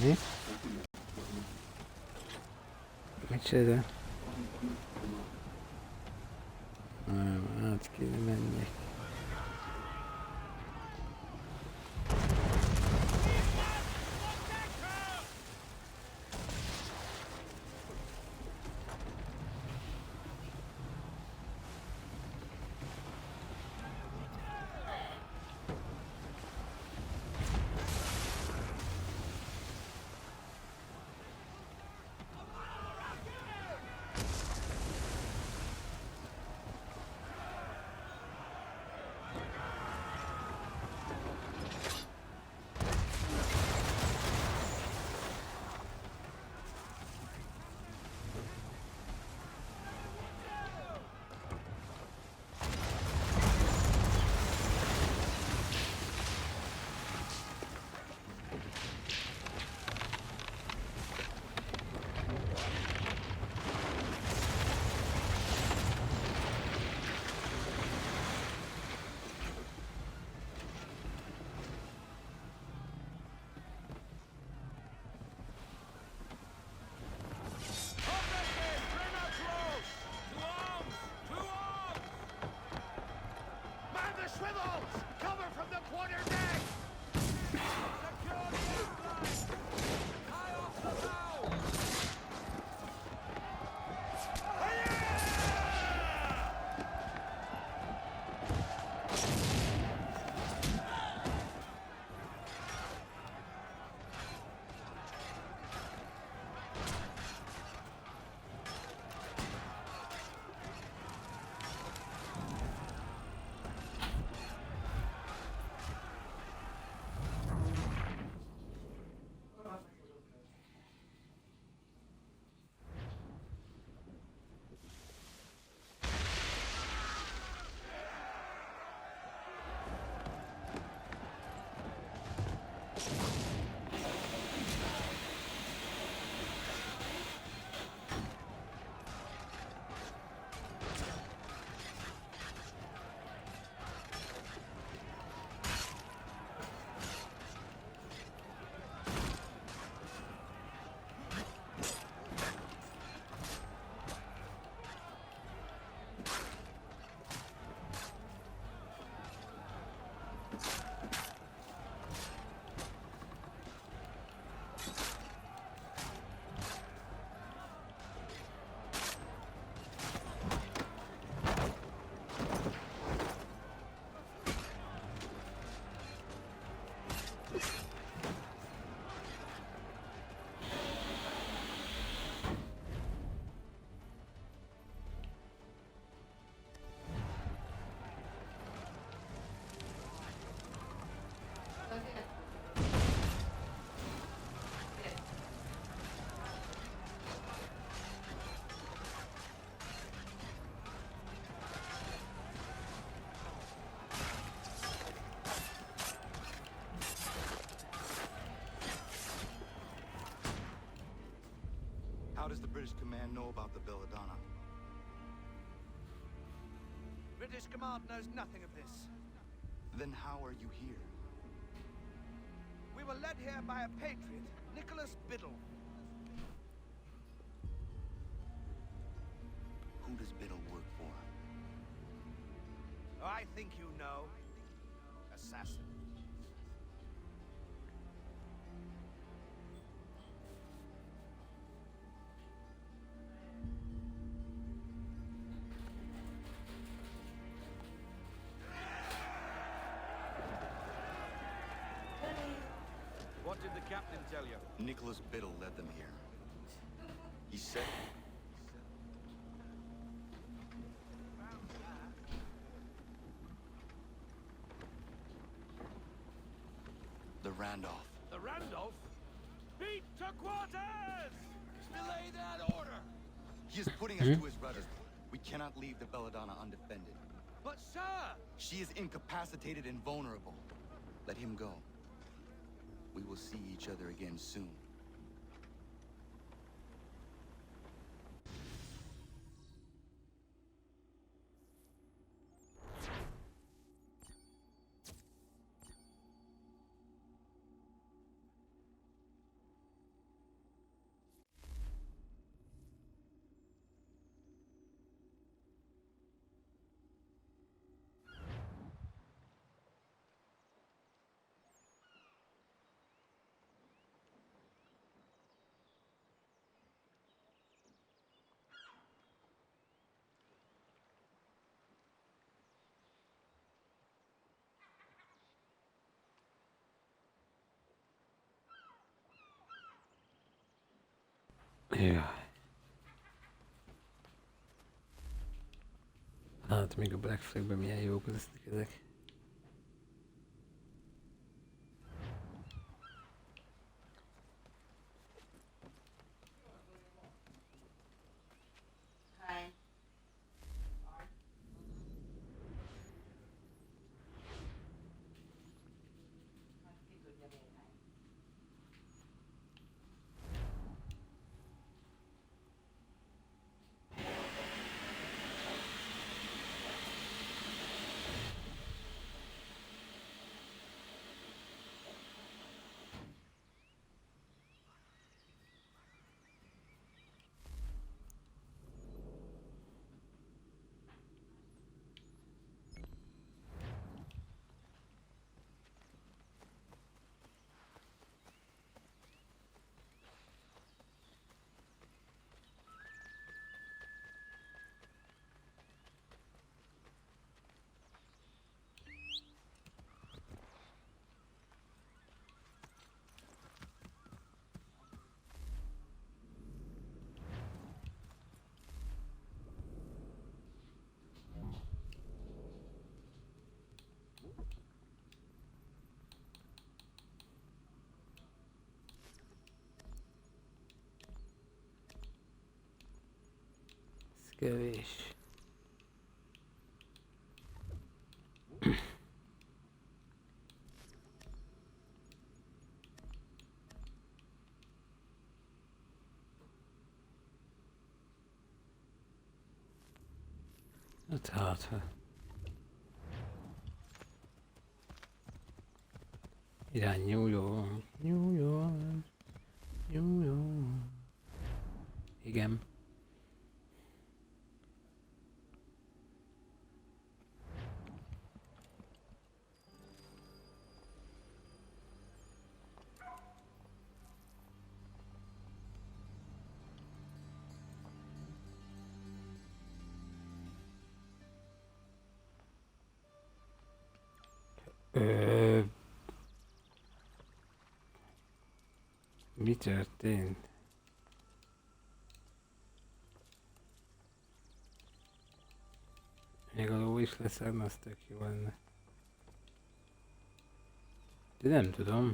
Mi? Micsoda? Át kéne menjek. British command know about the Belladonna? British command knows nothing of this. Then how are you here? We were led here by a patriot, Nicholas Biddle. Who does Biddle work for? Oh, I think you know. Assassin. What did the captain tell you? Nicholas Biddle led them here. He said... The Randolph. The Randolph? Beat to quarters! Delay that order! He is putting us to his rudder. We cannot leave the Belladonna undefended. But sir! She is incapacitated and vulnerable. Let him go. We will see each other again soon. Jaj. Hát még a Black Flagben milyen jók lesznek ezek. Kevés. Hát. Irány New York. Igen. Mi történt? Még a ló is leszárna, az tök jó lenne. De nem tudom.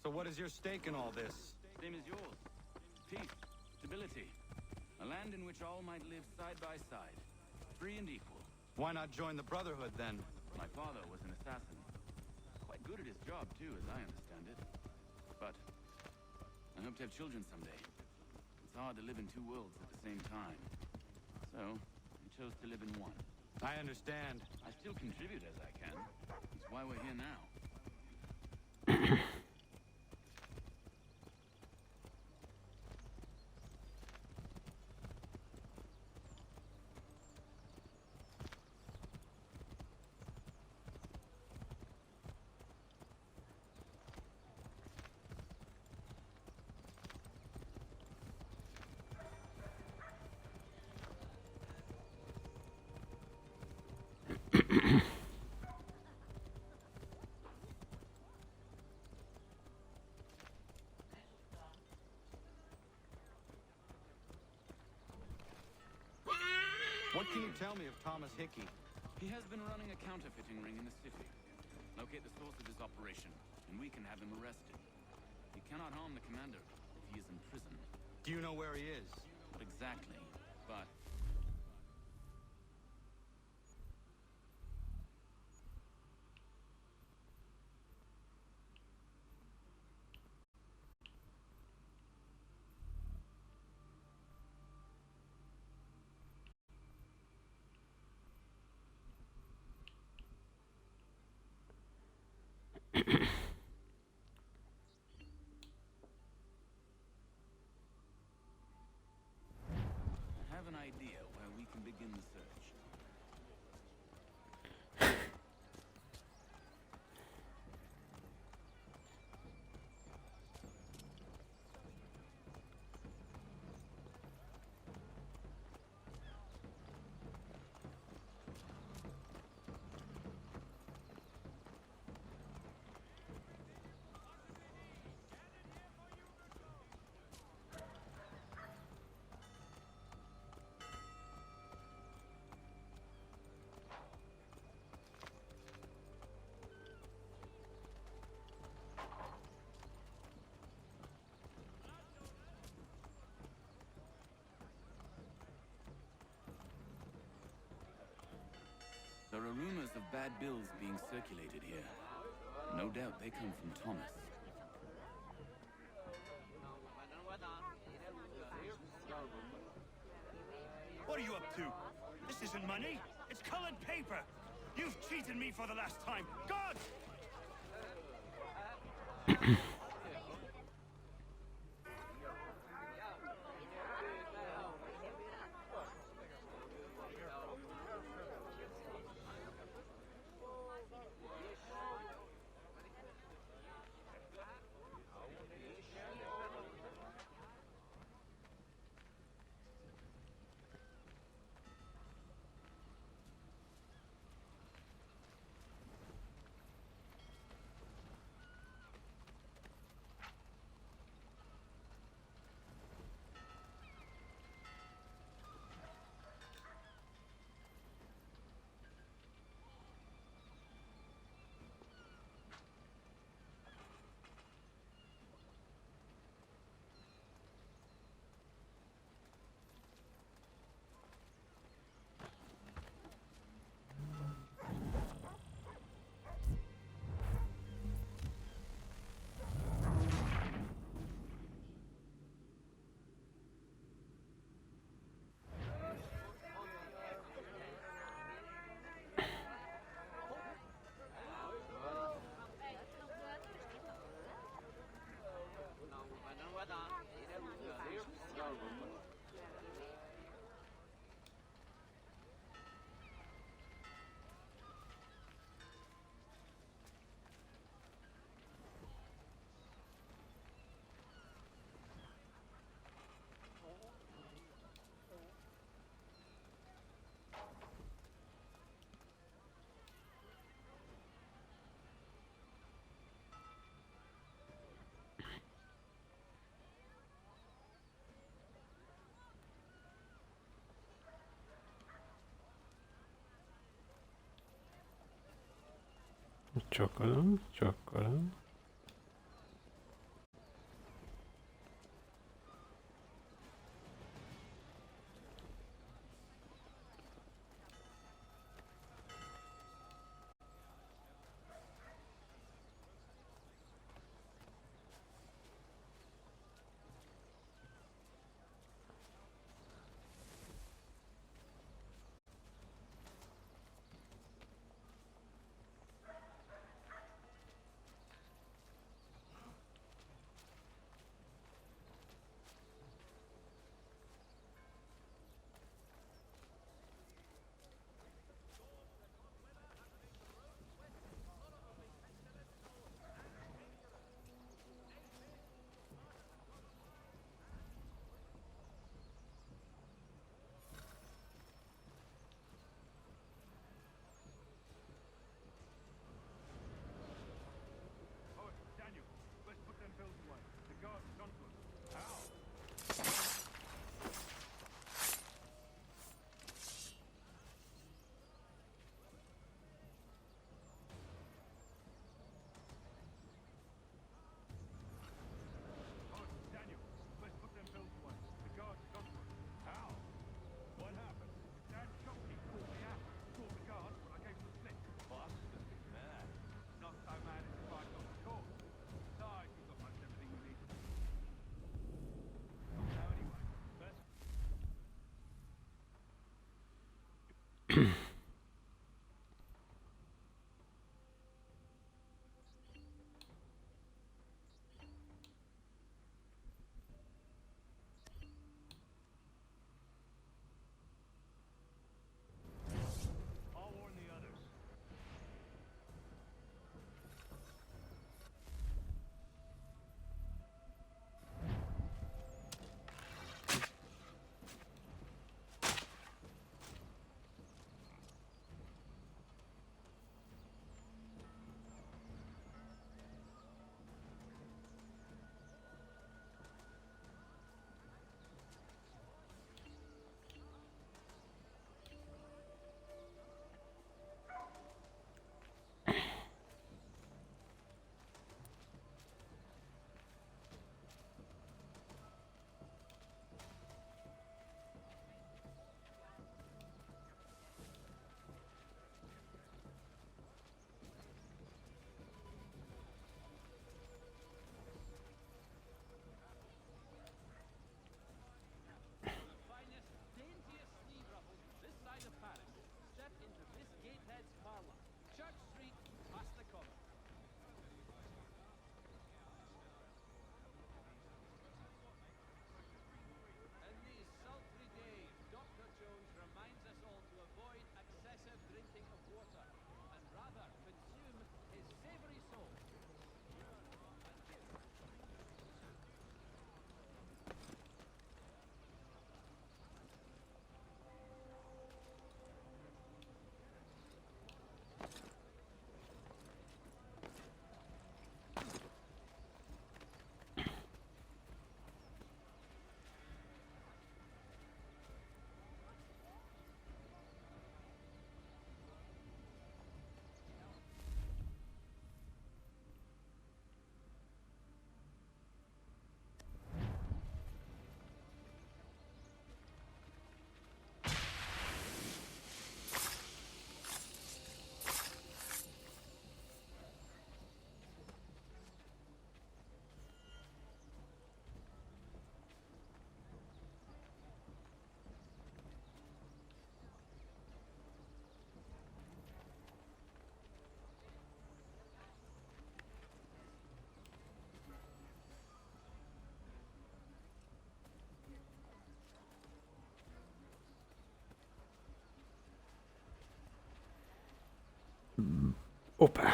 So what is your stake in all this? Same as yours. Peace, stability. A land in which all might live side by side, free and equal. Why not join the Brotherhood, then? My father was an assassin. Quite good at his job, too, as I understand it. But I hope to have children someday. It's hard to live in two worlds at the same time. So, I chose to live in one. I understand. I still contribute as I can. That's why we're here now. What can you tell me of Thomas Hickey? He has been running a counterfeiting ring in the city. Locate the source of his operation, and we can have him arrested. He cannot harm the commander if he is in prison. Do you know where he is? Not exactly, but... I have an idea where we can begin the search. There are rumors of bad bills being circulated here. No doubt they come from Thomas. What are you up to? This isn't money. It's colored paper. You've cheated me for the last time. God! Csokkolom, csokkolom. Hoppá!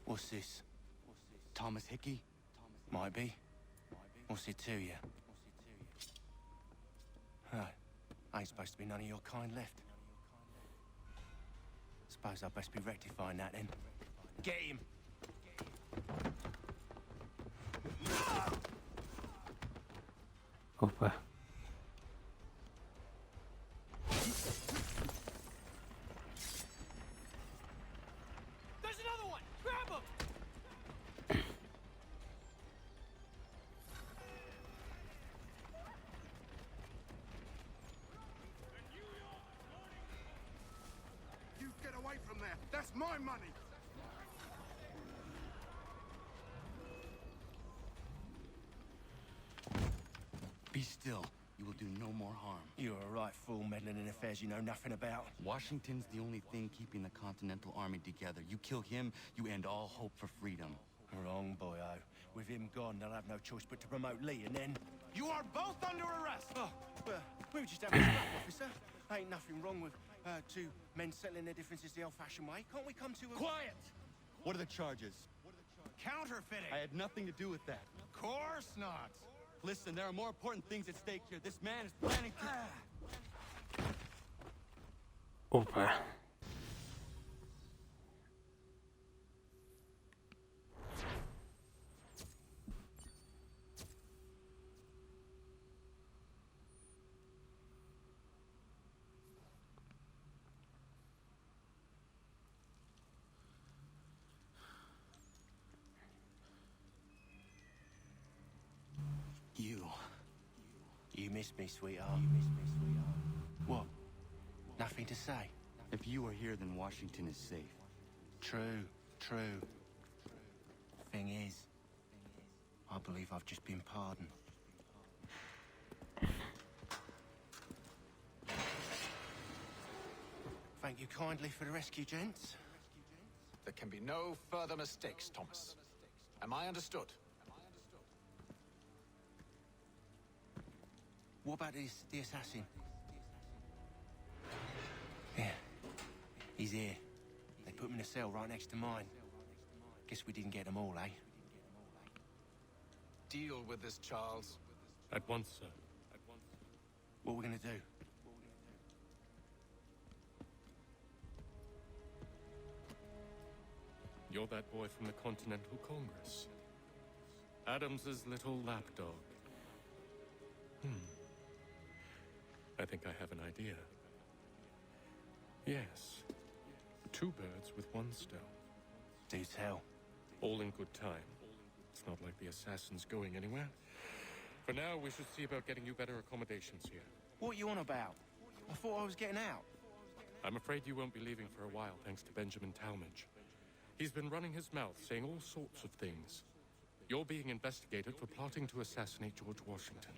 What's this? Thomas Hickey? Might be. What's it to you? Ain't supposed to be none of your kind left. Suppose I'd best be rectifying that then. Get him! Hoppá! There's another one! Grab him! You get away from there. That's my money. Be still. You will do no more harm. You're a right fool meddling in affairs you know nothing about. Washington's the only thing keeping the Continental Army together. You kill him, you end all hope for freedom. Wrong, boyo. With him gone, they'll have no choice but to promote Lee, and then... You are both under arrest! Oh, well, we were just having a scrap, officer. Ain't nothing wrong with two men settling their differences the old-fashioned way. Can't we come to a... Quiet! What are the charges? Counterfeiting! I had nothing to do with that. Course not! Listen, there are more important things at stake here. This man is planning to... Hoppá! You miss me, sweetheart. What? Nothing to say? If you are here, then Washington is safe. True, true. Thing is, I believe I've just been pardoned. Thank you kindly for the rescue, gents. There can be no further mistakes, Thomas. Am I understood? What about the assassin? Yeah, he's here. They put him in a cell right next to mine. Guess we didn't get them all, eh? Deal with this, Charles. At once, sir. At once. What are we gonna do? You're that boy from the Continental Congress. Adams's little lapdog. I think I have an idea. Yes. Two birds with one stone. Do tell. All in good time. It's not like the assassin's going anywhere. For now, we should see about getting you better accommodations here. What you on about? I thought I was getting out. I'm afraid you won't be leaving for a while, thanks to Benjamin Talmadge. He's been running his mouth, saying all sorts of things. You're being investigated for plotting to assassinate George Washington.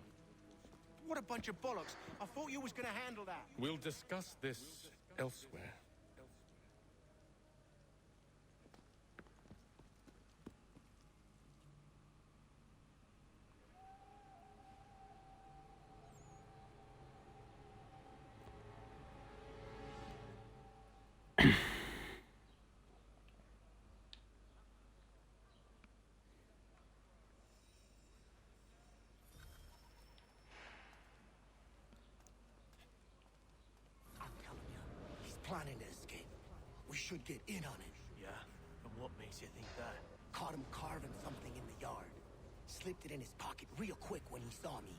What a bunch of bollocks. I thought you was gonna handle that. We'll discuss this elsewhere. Planning to escape. We should get in on it. Yeah? And what makes you think that? Caught him carving something in the yard. Slipped it in his pocket real quick when he saw me.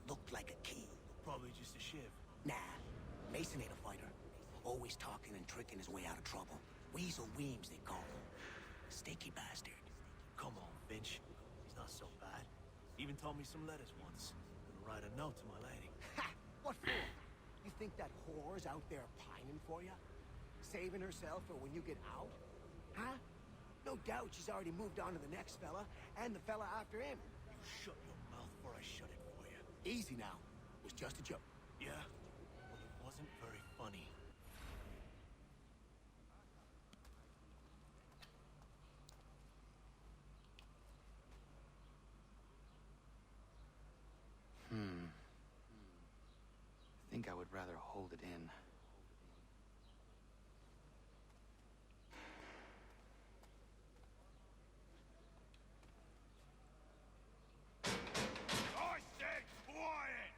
Looked like a key. Probably just a shiv. Nah, Mason ain't a fighter. Always talking and tricking his way out of trouble. Weasel Weems, they call him. Stinky bastard. Come on, Finch. He's not so bad. Even taught me some letters once. Gonna write a note to my lady. Ha! What for? You think that whore's out there pining for you? Saving herself for when you get out? Huh? No doubt she's already moved on to the next fella, and the fella after him. You shut your mouth before I shut it for you. Easy now. It was just a joke. Yeah? Well, it wasn't very funny. I think I would rather hold it in. I said quiet!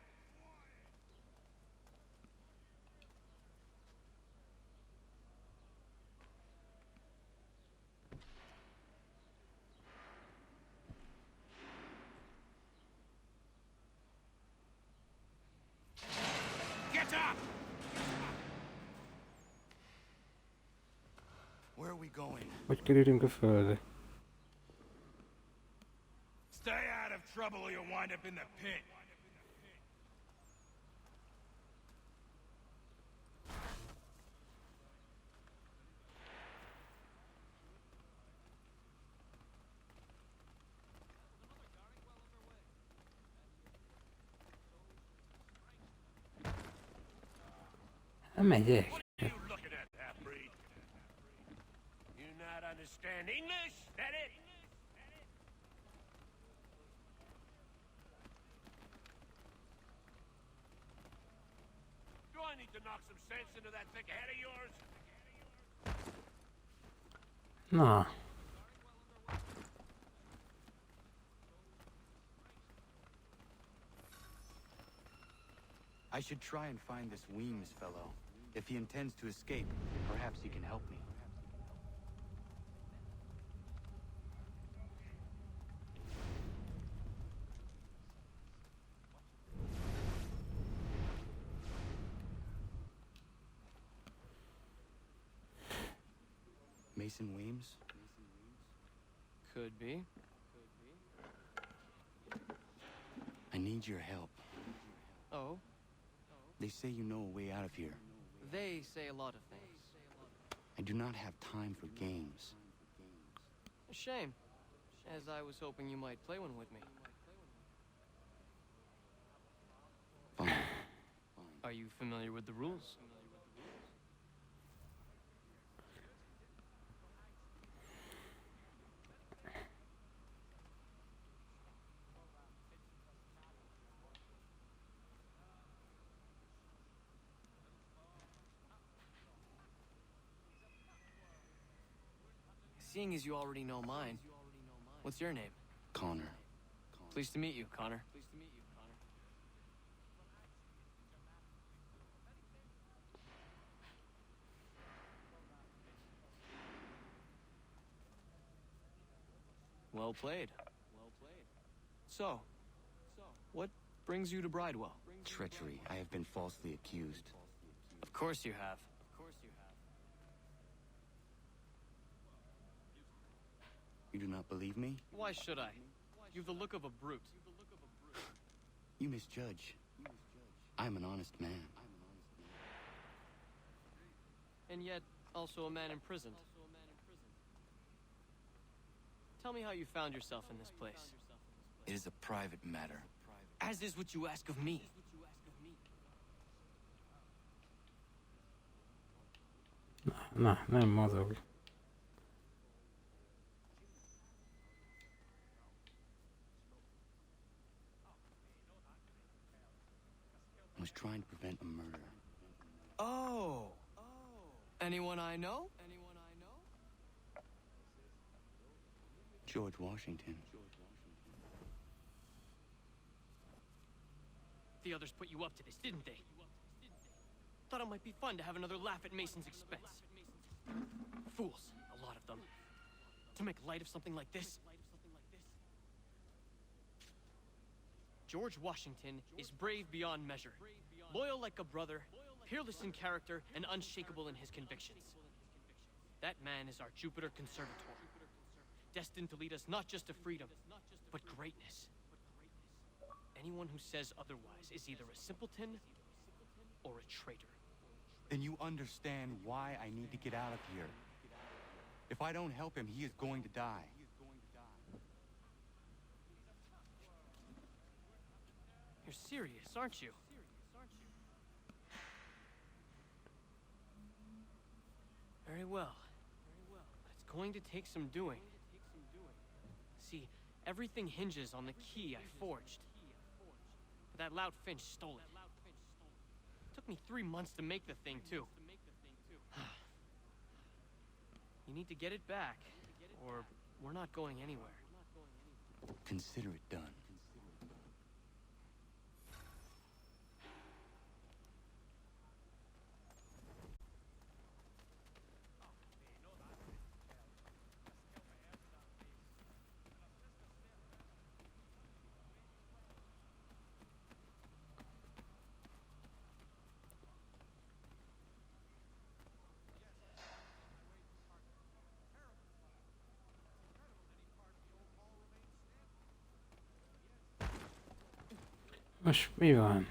Get up! Where are we going? Hogy kerülünk a földre? Stay out of trouble or you'll wind up in the pit. Megyek. What are you looking at, half-breed? You not understand English? That it? Do I need to knock some sense into that thick head of yours? Na. I should try and find this Weems fellow. If he intends to escape, perhaps he can help me. Mason Weems? Could be. I need your help. Oh? They say you know a way out of here. They say a lot of things. I do not have time for games. A shame, as I was hoping you might play one with me. Fine. Are you familiar with the rules? Seeing as you already know mine, what's your name? Connor. Pleased to meet you, Connor. Well played. So, what brings you to Bridewell? Treachery. I have been falsely accused. Of course you have. You do not believe me? Why should I? You've the look of a brute. You misjudge. I am an honest man. and yet also a man imprisoned. Tell me how you found yourself in this place. It is a private matter. As is what you ask of me. Na, nem mozog. I was trying to prevent a murder. Oh! Anyone I know? George Washington. The others put you up to this, didn't they? Thought it might be fun to have another laugh at Mason's expense. Fools, a lot of them. To make light of something like this. George Washington is brave beyond measure. Loyal like a brother, peerless in character, and unshakable in his convictions. That man is our Jupiter Conservator. Destined to lead us not just to freedom, but greatness. Anyone who says otherwise is either a simpleton or a traitor. Then you understand why I need to get out of here. If I don't help him, he is going to die. You're serious, aren't you? Very well. But it's going to take some doing. See, everything hinges on the key I forged. But that lout Finch stole it. Took me 3 months to make the thing, too. You need to get it back, or we're not going anywhere. Consider it done. Most mi van?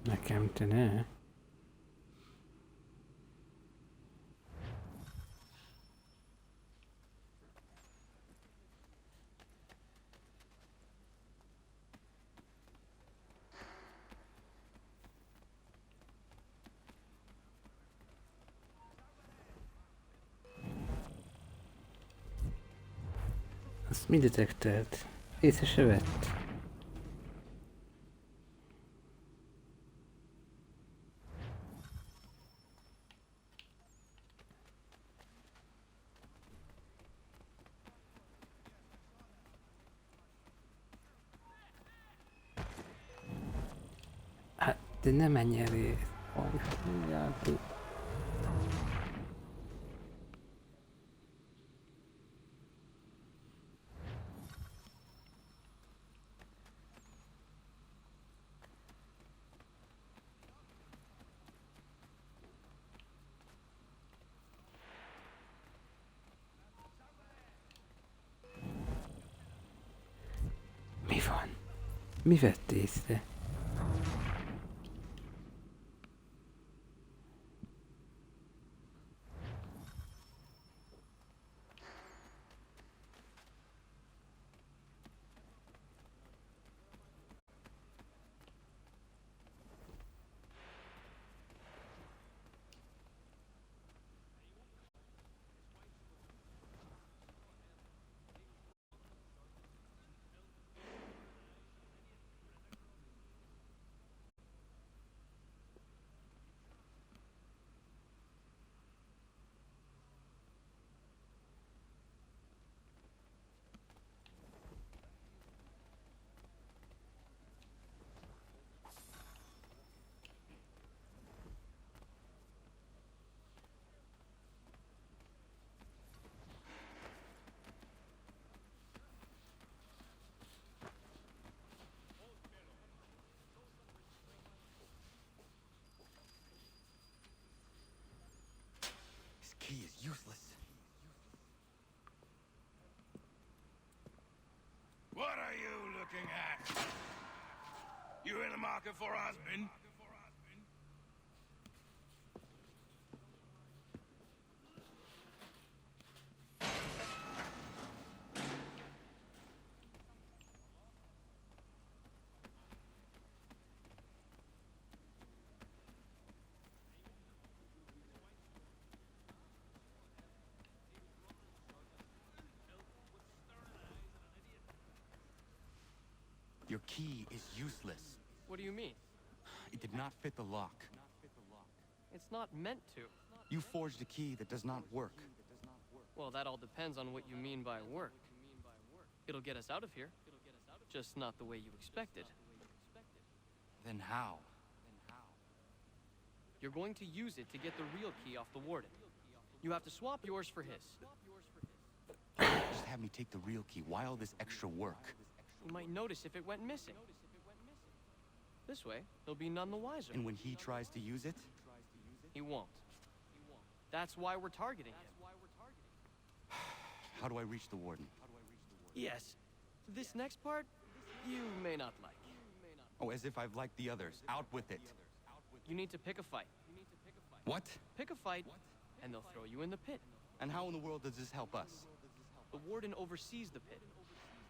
Nekem te ne. Azt mi detektelt? Észre se vett. Hát, de ne menj elé. Mindjárt. Mi van? Mi vett észre? are you looking at? You in the market for a husband? Your key is useless. What do you mean? It did not fit the lock. It's not meant to. You forged a key that does not work. Well, that all depends on what you mean by work. It'll get us out of here. Just not the way you expected. Then how? You're going to use it to get the real key off the warden. You have to swap yours for his. Just have me take the real key. Why all this extra work? You might notice if it went missing. This way, he'll be none the wiser. And when he tries to use it? He won't. That's why we're targeting him. How do I reach the warden? Yes. This next part, you may not like. Oh, as if I've liked the others. Out with it. You need to pick a fight. What? Pick a fight, and they'll throw you in the pit. And how in the world does this help us? The warden oversees the pit.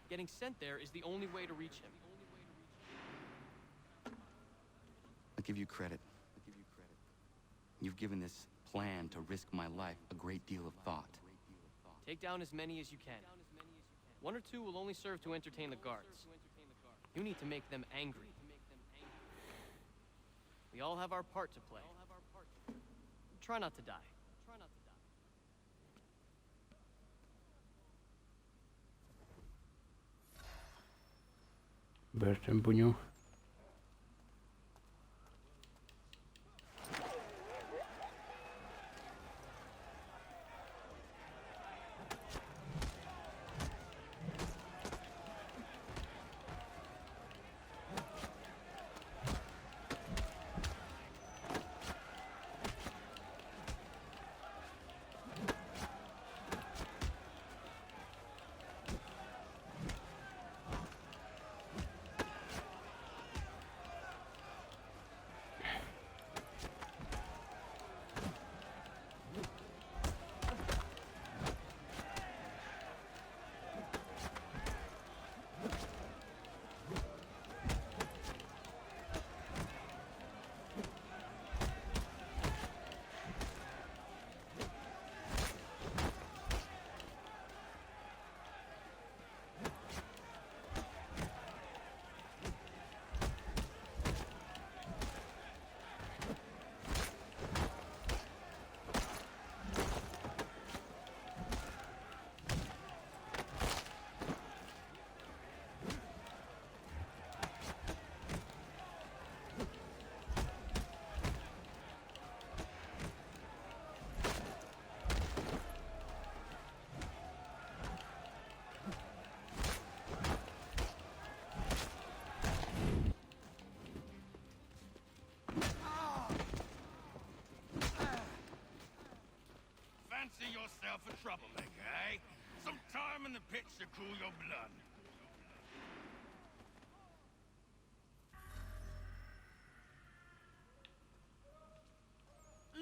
Getting sent there is the only way to reach him. I'll give you credit. You've given this plan to risk my life a great deal of thought. Take down as many as you can. One or two will only serve to entertain the guards. You need to make them angry. We all have our part to play. Try not to die. Börtönbunyó. Fancy yourself a troublemaker, eh? Some time in the pits to cool your blood.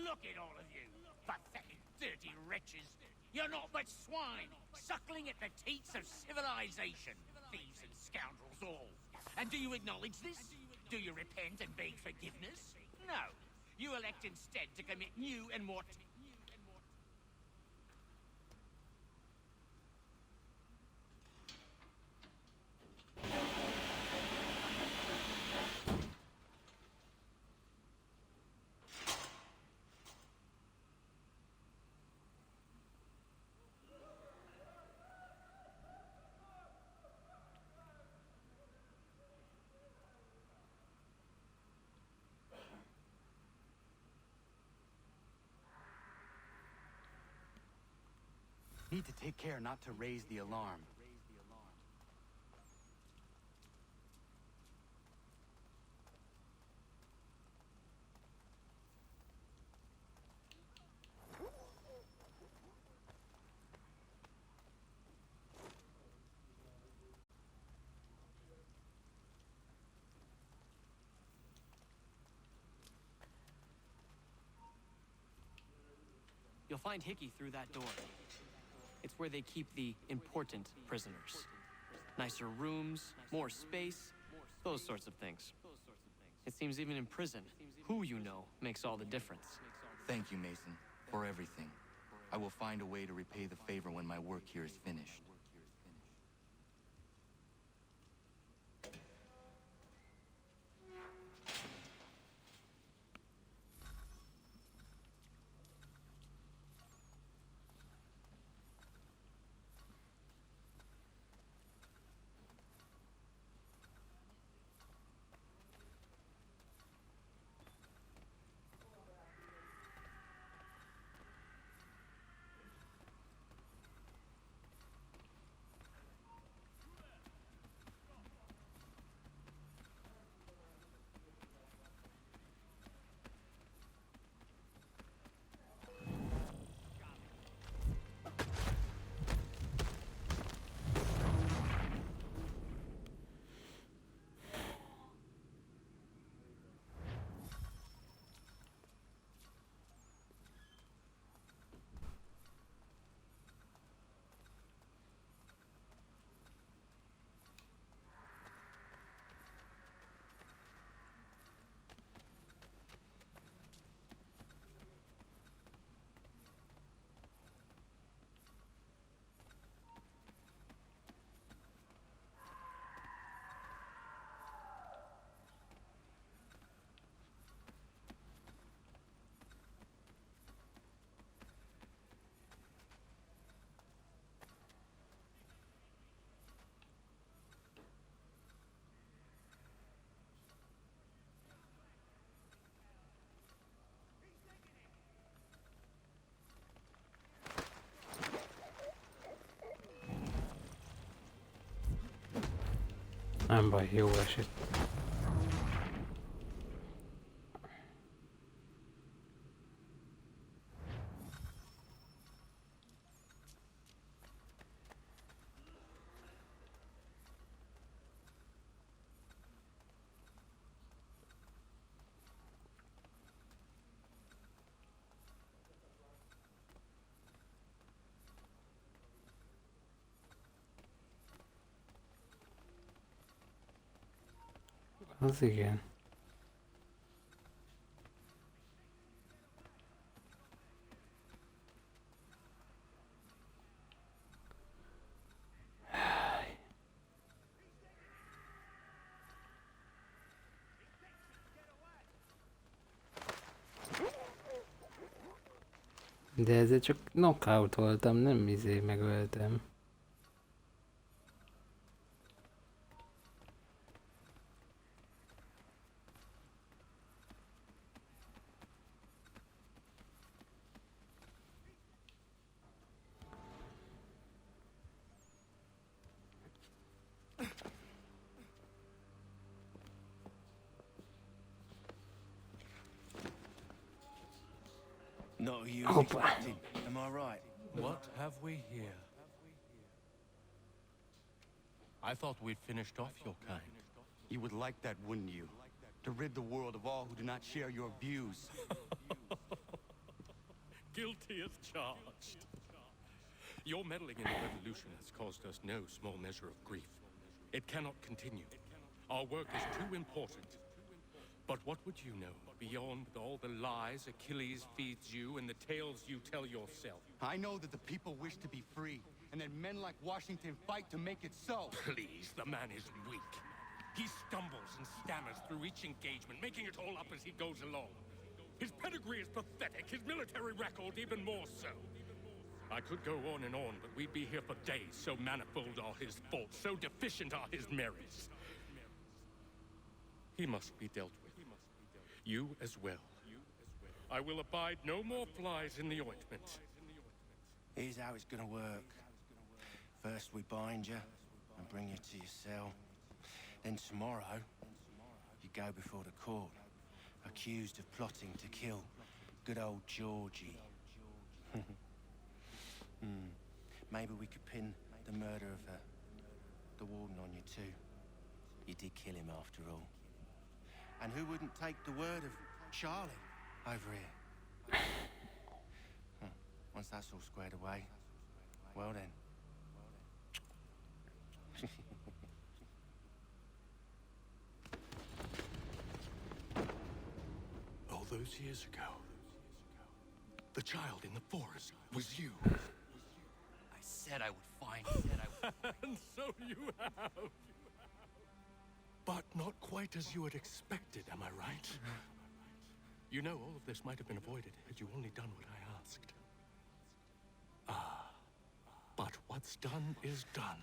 Look at all of you, pathetic, dirty wretches. You're not but swine, suckling at the teats of civilization. Thieves and scoundrels all. And do you acknowledge this? Do you repent and beg forgiveness? No. You elect instead to commit new and more... Need to take care not to raise the alarm. You'll find Hickey through that door. It's where they keep the important prisoners. Nicer rooms, more space, those sorts of things. It seems even in prison, who you know makes all the difference. Thank you, Mason, for everything. I will find a way to repay the favor when my work here is finished. Nem baj, jó esett. Az igen. De ezzel csak knockoutoltam, nem megöltem. Not who you was expecting, am I right? What have we here? I thought we'd finished off your kind. You would like that, wouldn't you? To rid the world of all who do not share your views. Guilty as charged. Your meddling in the revolution has caused us no small measure of grief. It cannot continue. Our work is too important. But what would you know beyond all the lies Achilles feeds you and the tales you tell yourself? I know that the people wish to be free, and that men like Washington fight to make it so. Please, the man is weak. He stumbles and stammers through each engagement, making it all up as he goes along. His pedigree is pathetic, his military record even more so. I could go on, but we'd be here for days. So manifold are his faults, so deficient are his merits. He must be dealt with. You as well. I will abide no more flies in the ointment. Here's how it's gonna work. First we bind you and bring you to your cell. Then tomorrow, you go before the court, accused of plotting to kill good old Georgie. Maybe we could pin the murder of the warden on you too. You did kill him after all. And who wouldn't take the word of Charlie over here? Once that's all squared away, well then. All those years ago, the child in the forest was you. I said I would find you. And so you have. But not quite as you had expected, am I right? You know, all of this might have been avoided had you only done what I asked. But what's done is done.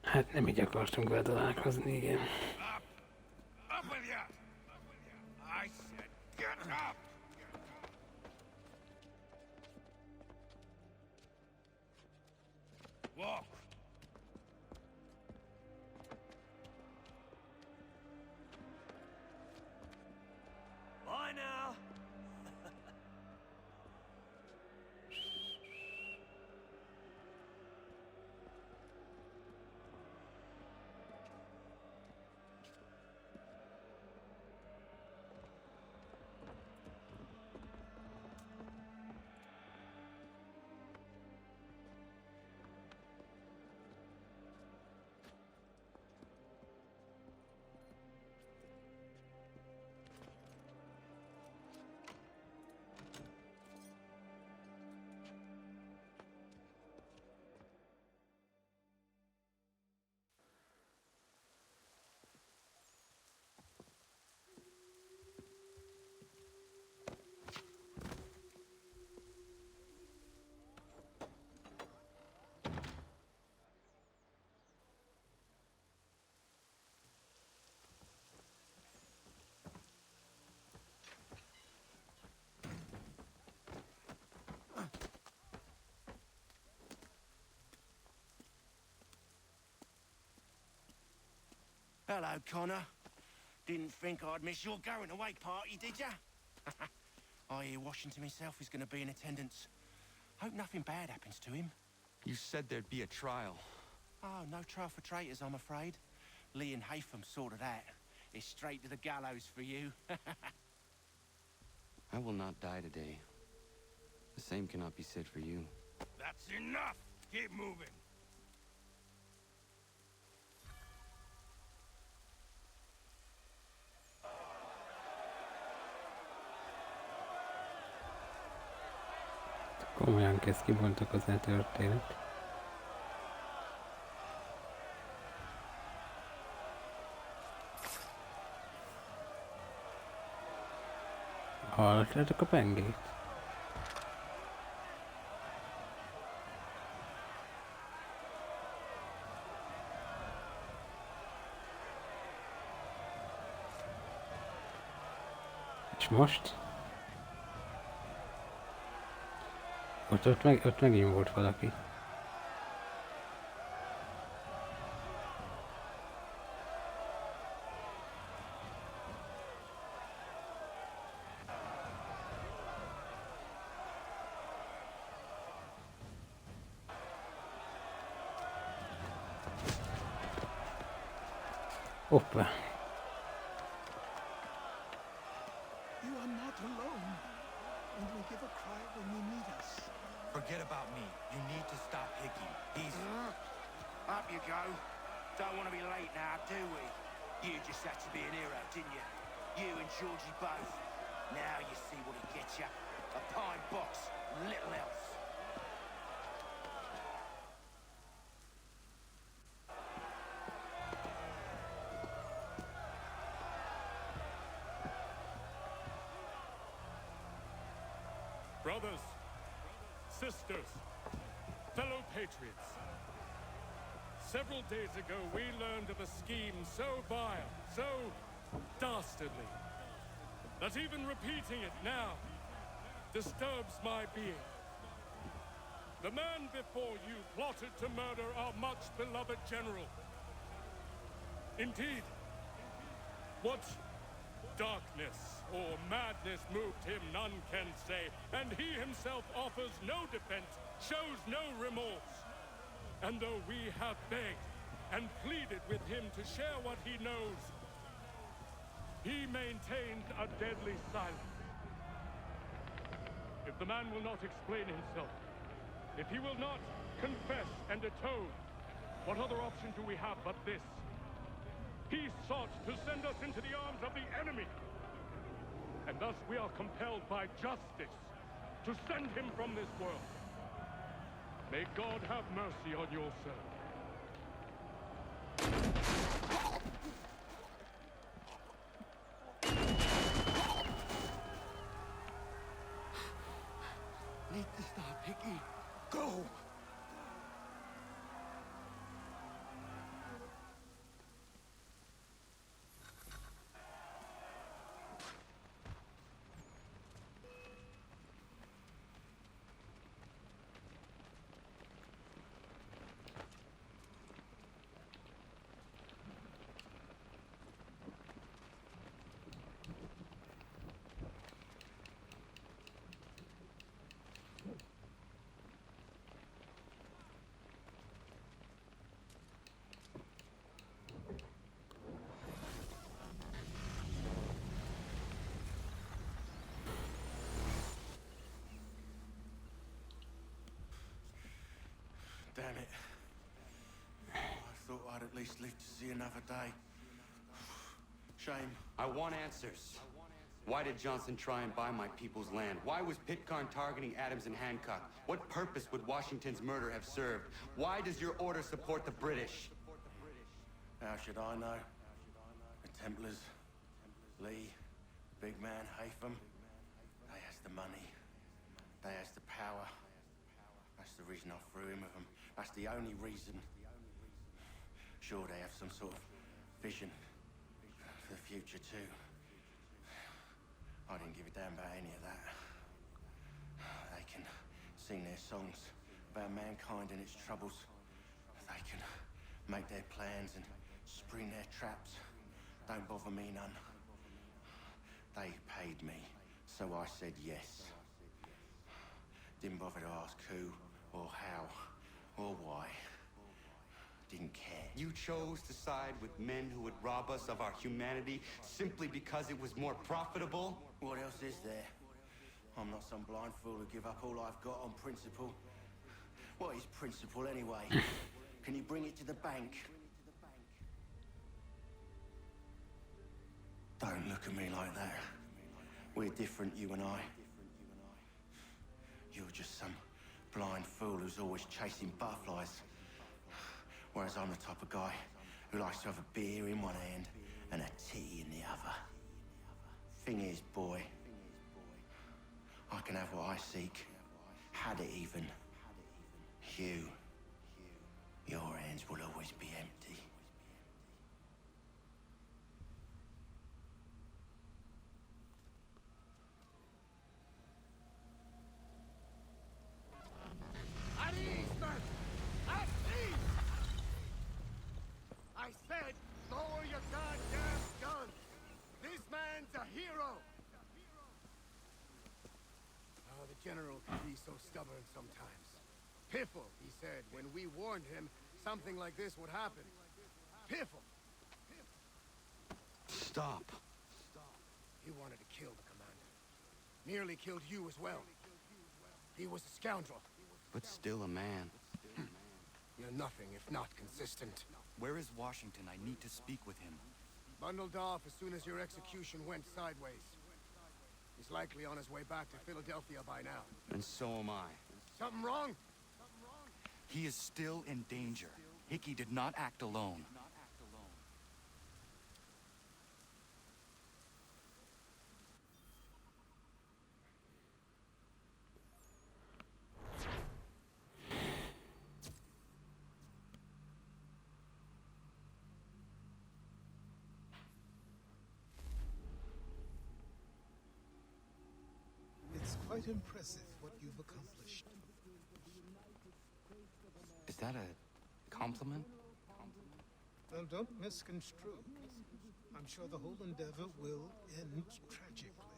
Hát nem így akartunk vele találkozni, igen. Up with you! I said get up! Walk! Bye now. Hello, Connor. Didn't think I'd miss your going away party, did ya? I hear Washington himself is going to be in attendance. Hope nothing bad happens to him. You said there'd be a trial. Oh, no trial for traitors, I'm afraid. Lee and Haytham sorted that. It's straight to the gallows for you. I will not die today. The same cannot be said for you. That's enough! Keep moving! Komolyan kezd kibontakozni a történet. Hallottátok a pengét? És most? Ott megint volt valaki. Hoppá. You are not alone. Only give a cry when you need us. Forget about me. You need to stop Hickey. He's... Up you go. Don't want to be late now, do we? You just had to be an hero, didn't you? You and Georgie both. Now you see what he gets you. A pine box, little else. Brothers, sisters, fellow patriots. Several days ago, we learned of a scheme so vile, so dastardly, that even repeating it now disturbs my being. The man before you plotted to murder our much-beloved general. Indeed. What darkness or madness moved him, none can say, and he himself offers no defense, shows no remorse. And though we have begged and pleaded with him to share what he knows, he maintains a deadly silence. If the man will not explain himself, if he will not confess and atone, what other option do we have but this? He sought to send us into the arms of the enemy. And thus we are compelled by justice to send him from this world. May God have mercy on your servant. Need to stop, Hickey. Go! Damn it. I thought I'd at least live to see another day. Shame. I want answers. Why did Johnson try and buy my people's land? Why was Pitcairn targeting Adams and Hancock? What purpose would Washington's murder have served? Why does your order support the British? How should I know? The Templars, Lee, big man Haytham, they has the money. They has the power. That's the reason I threw in with them. That's the only reason. Sure, they have some sort of vision for the future too. I didn't give a damn about any of that. They can sing their songs about mankind and its troubles. They can make their plans and spring their traps. Don't bother me none. They paid me, so I said yes. Didn't bother to ask who, or how, or why. Didn't care. You chose to side with men who would rob us of our humanity simply because it was more profitable? What else is there? I'm not some blind fool who give up all I've got on principle. What is principle anyway? Can you bring it to the bank? Don't look at me like that. We're different, you and I. You're just some blind fool who's always chasing butterflies. Whereas I'm the type of guy who likes to have a beer in one hand and a tea in the other. Thing is, boy, I can have what I seek. Had it even. Your hands will always be empty. At ease, man! At ease! I said, lower your goddamn guns! This man's a hero! Oh, the General can be so stubborn sometimes. Piffle, he said, when we warned him something like this would happen. Piffle! Stop. He wanted to kill the commander. Nearly killed you as well. He was a scoundrel. But still a man. You're nothing if not consistent. Where is Washington? I need to speak with him. Bundled off as soon as your execution went sideways. He's likely on his way back to Philadelphia by now. And so am I. Something wrong? He is still in danger. Hickey did not act alone. It's quite impressive what you've accomplished. Is that a compliment? Now, don't misconstrue. I'm sure the whole endeavor will end tragically.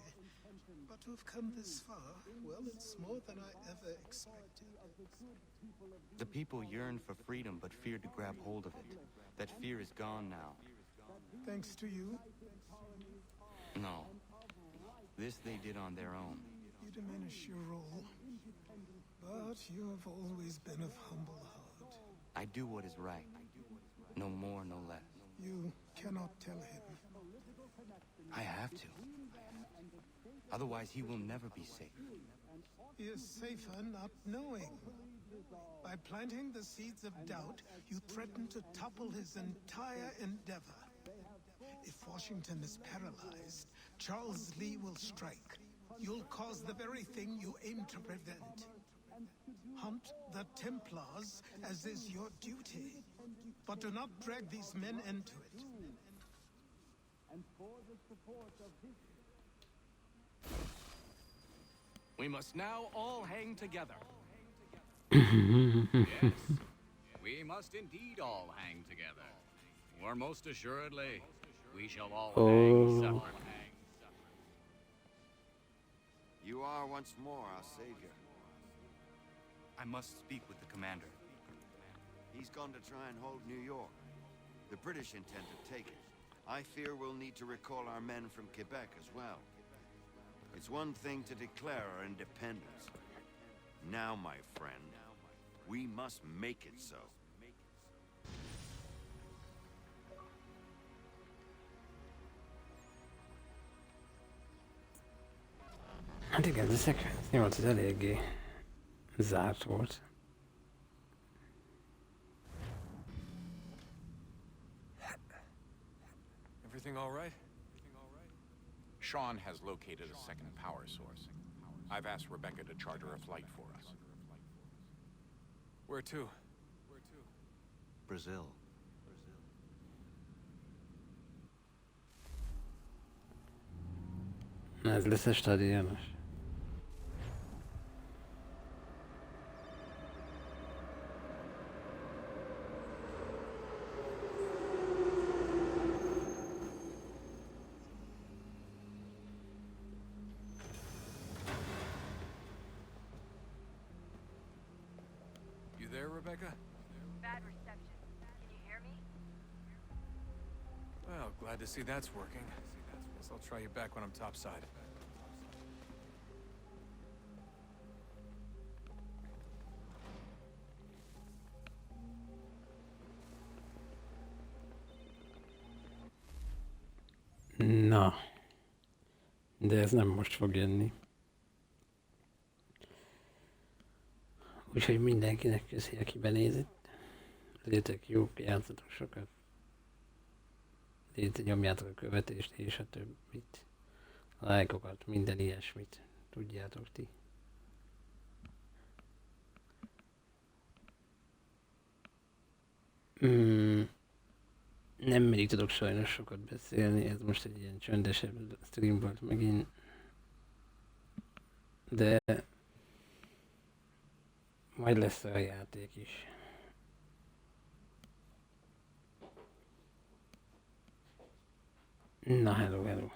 But to have come this far, well, it's more than I ever expected. The people yearn for freedom but feared to grab hold of it. That fear is gone now. Thanks to you, No. This they did on their own. you diminish your role. But you have always been of humble heart. I do what is right. No more, no less. You cannot tell him. I have to. Otherwise, he will never be safe. He is safer not knowing. By planting the seeds of doubt, you threaten to topple his entire endeavor. If Washington is paralyzed, Charles Lee will strike. You'll cause the very thing you aim to prevent. Hunt the Templars, as is your duty. But do not drag these men into it. We must now all hang together. Yes, we must indeed all hang together. Or most assuredly, we shall all hang separately. You are once more our savior. I must speak with the commander. He's gone to try and hold New York. The British intend to take it. I fear we'll need to recall our men from Quebec as well. It's one thing to declare our independence. Now, my friend, we must make it so. Hát igen, ez a szekvenc 8 az eléggé zárt volt. Everything all right? Sean has located a second power source. I've asked Rebecca to charter a flight for us. Where to? Brazil. Na, ez lesz a stadionos. You there, Rebecca? Bad reception. Can you hear me? Well, glad to see that's working. Guess I'll try you back when I'm topside. Na. De ez nem most fog jönni. Úgyhogy mindenkinek köszi, aki benézett. Legyetek jók, játszatok sokat. Nyomjátok a követést és a többit. A lájkokat, minden ilyesmit. Tudjátok ti. Nem mindig tudok sajnos sokat beszélni, ez most egy ilyen csöndesebb stream volt megint. De majd lesz a játék is. Na, hello.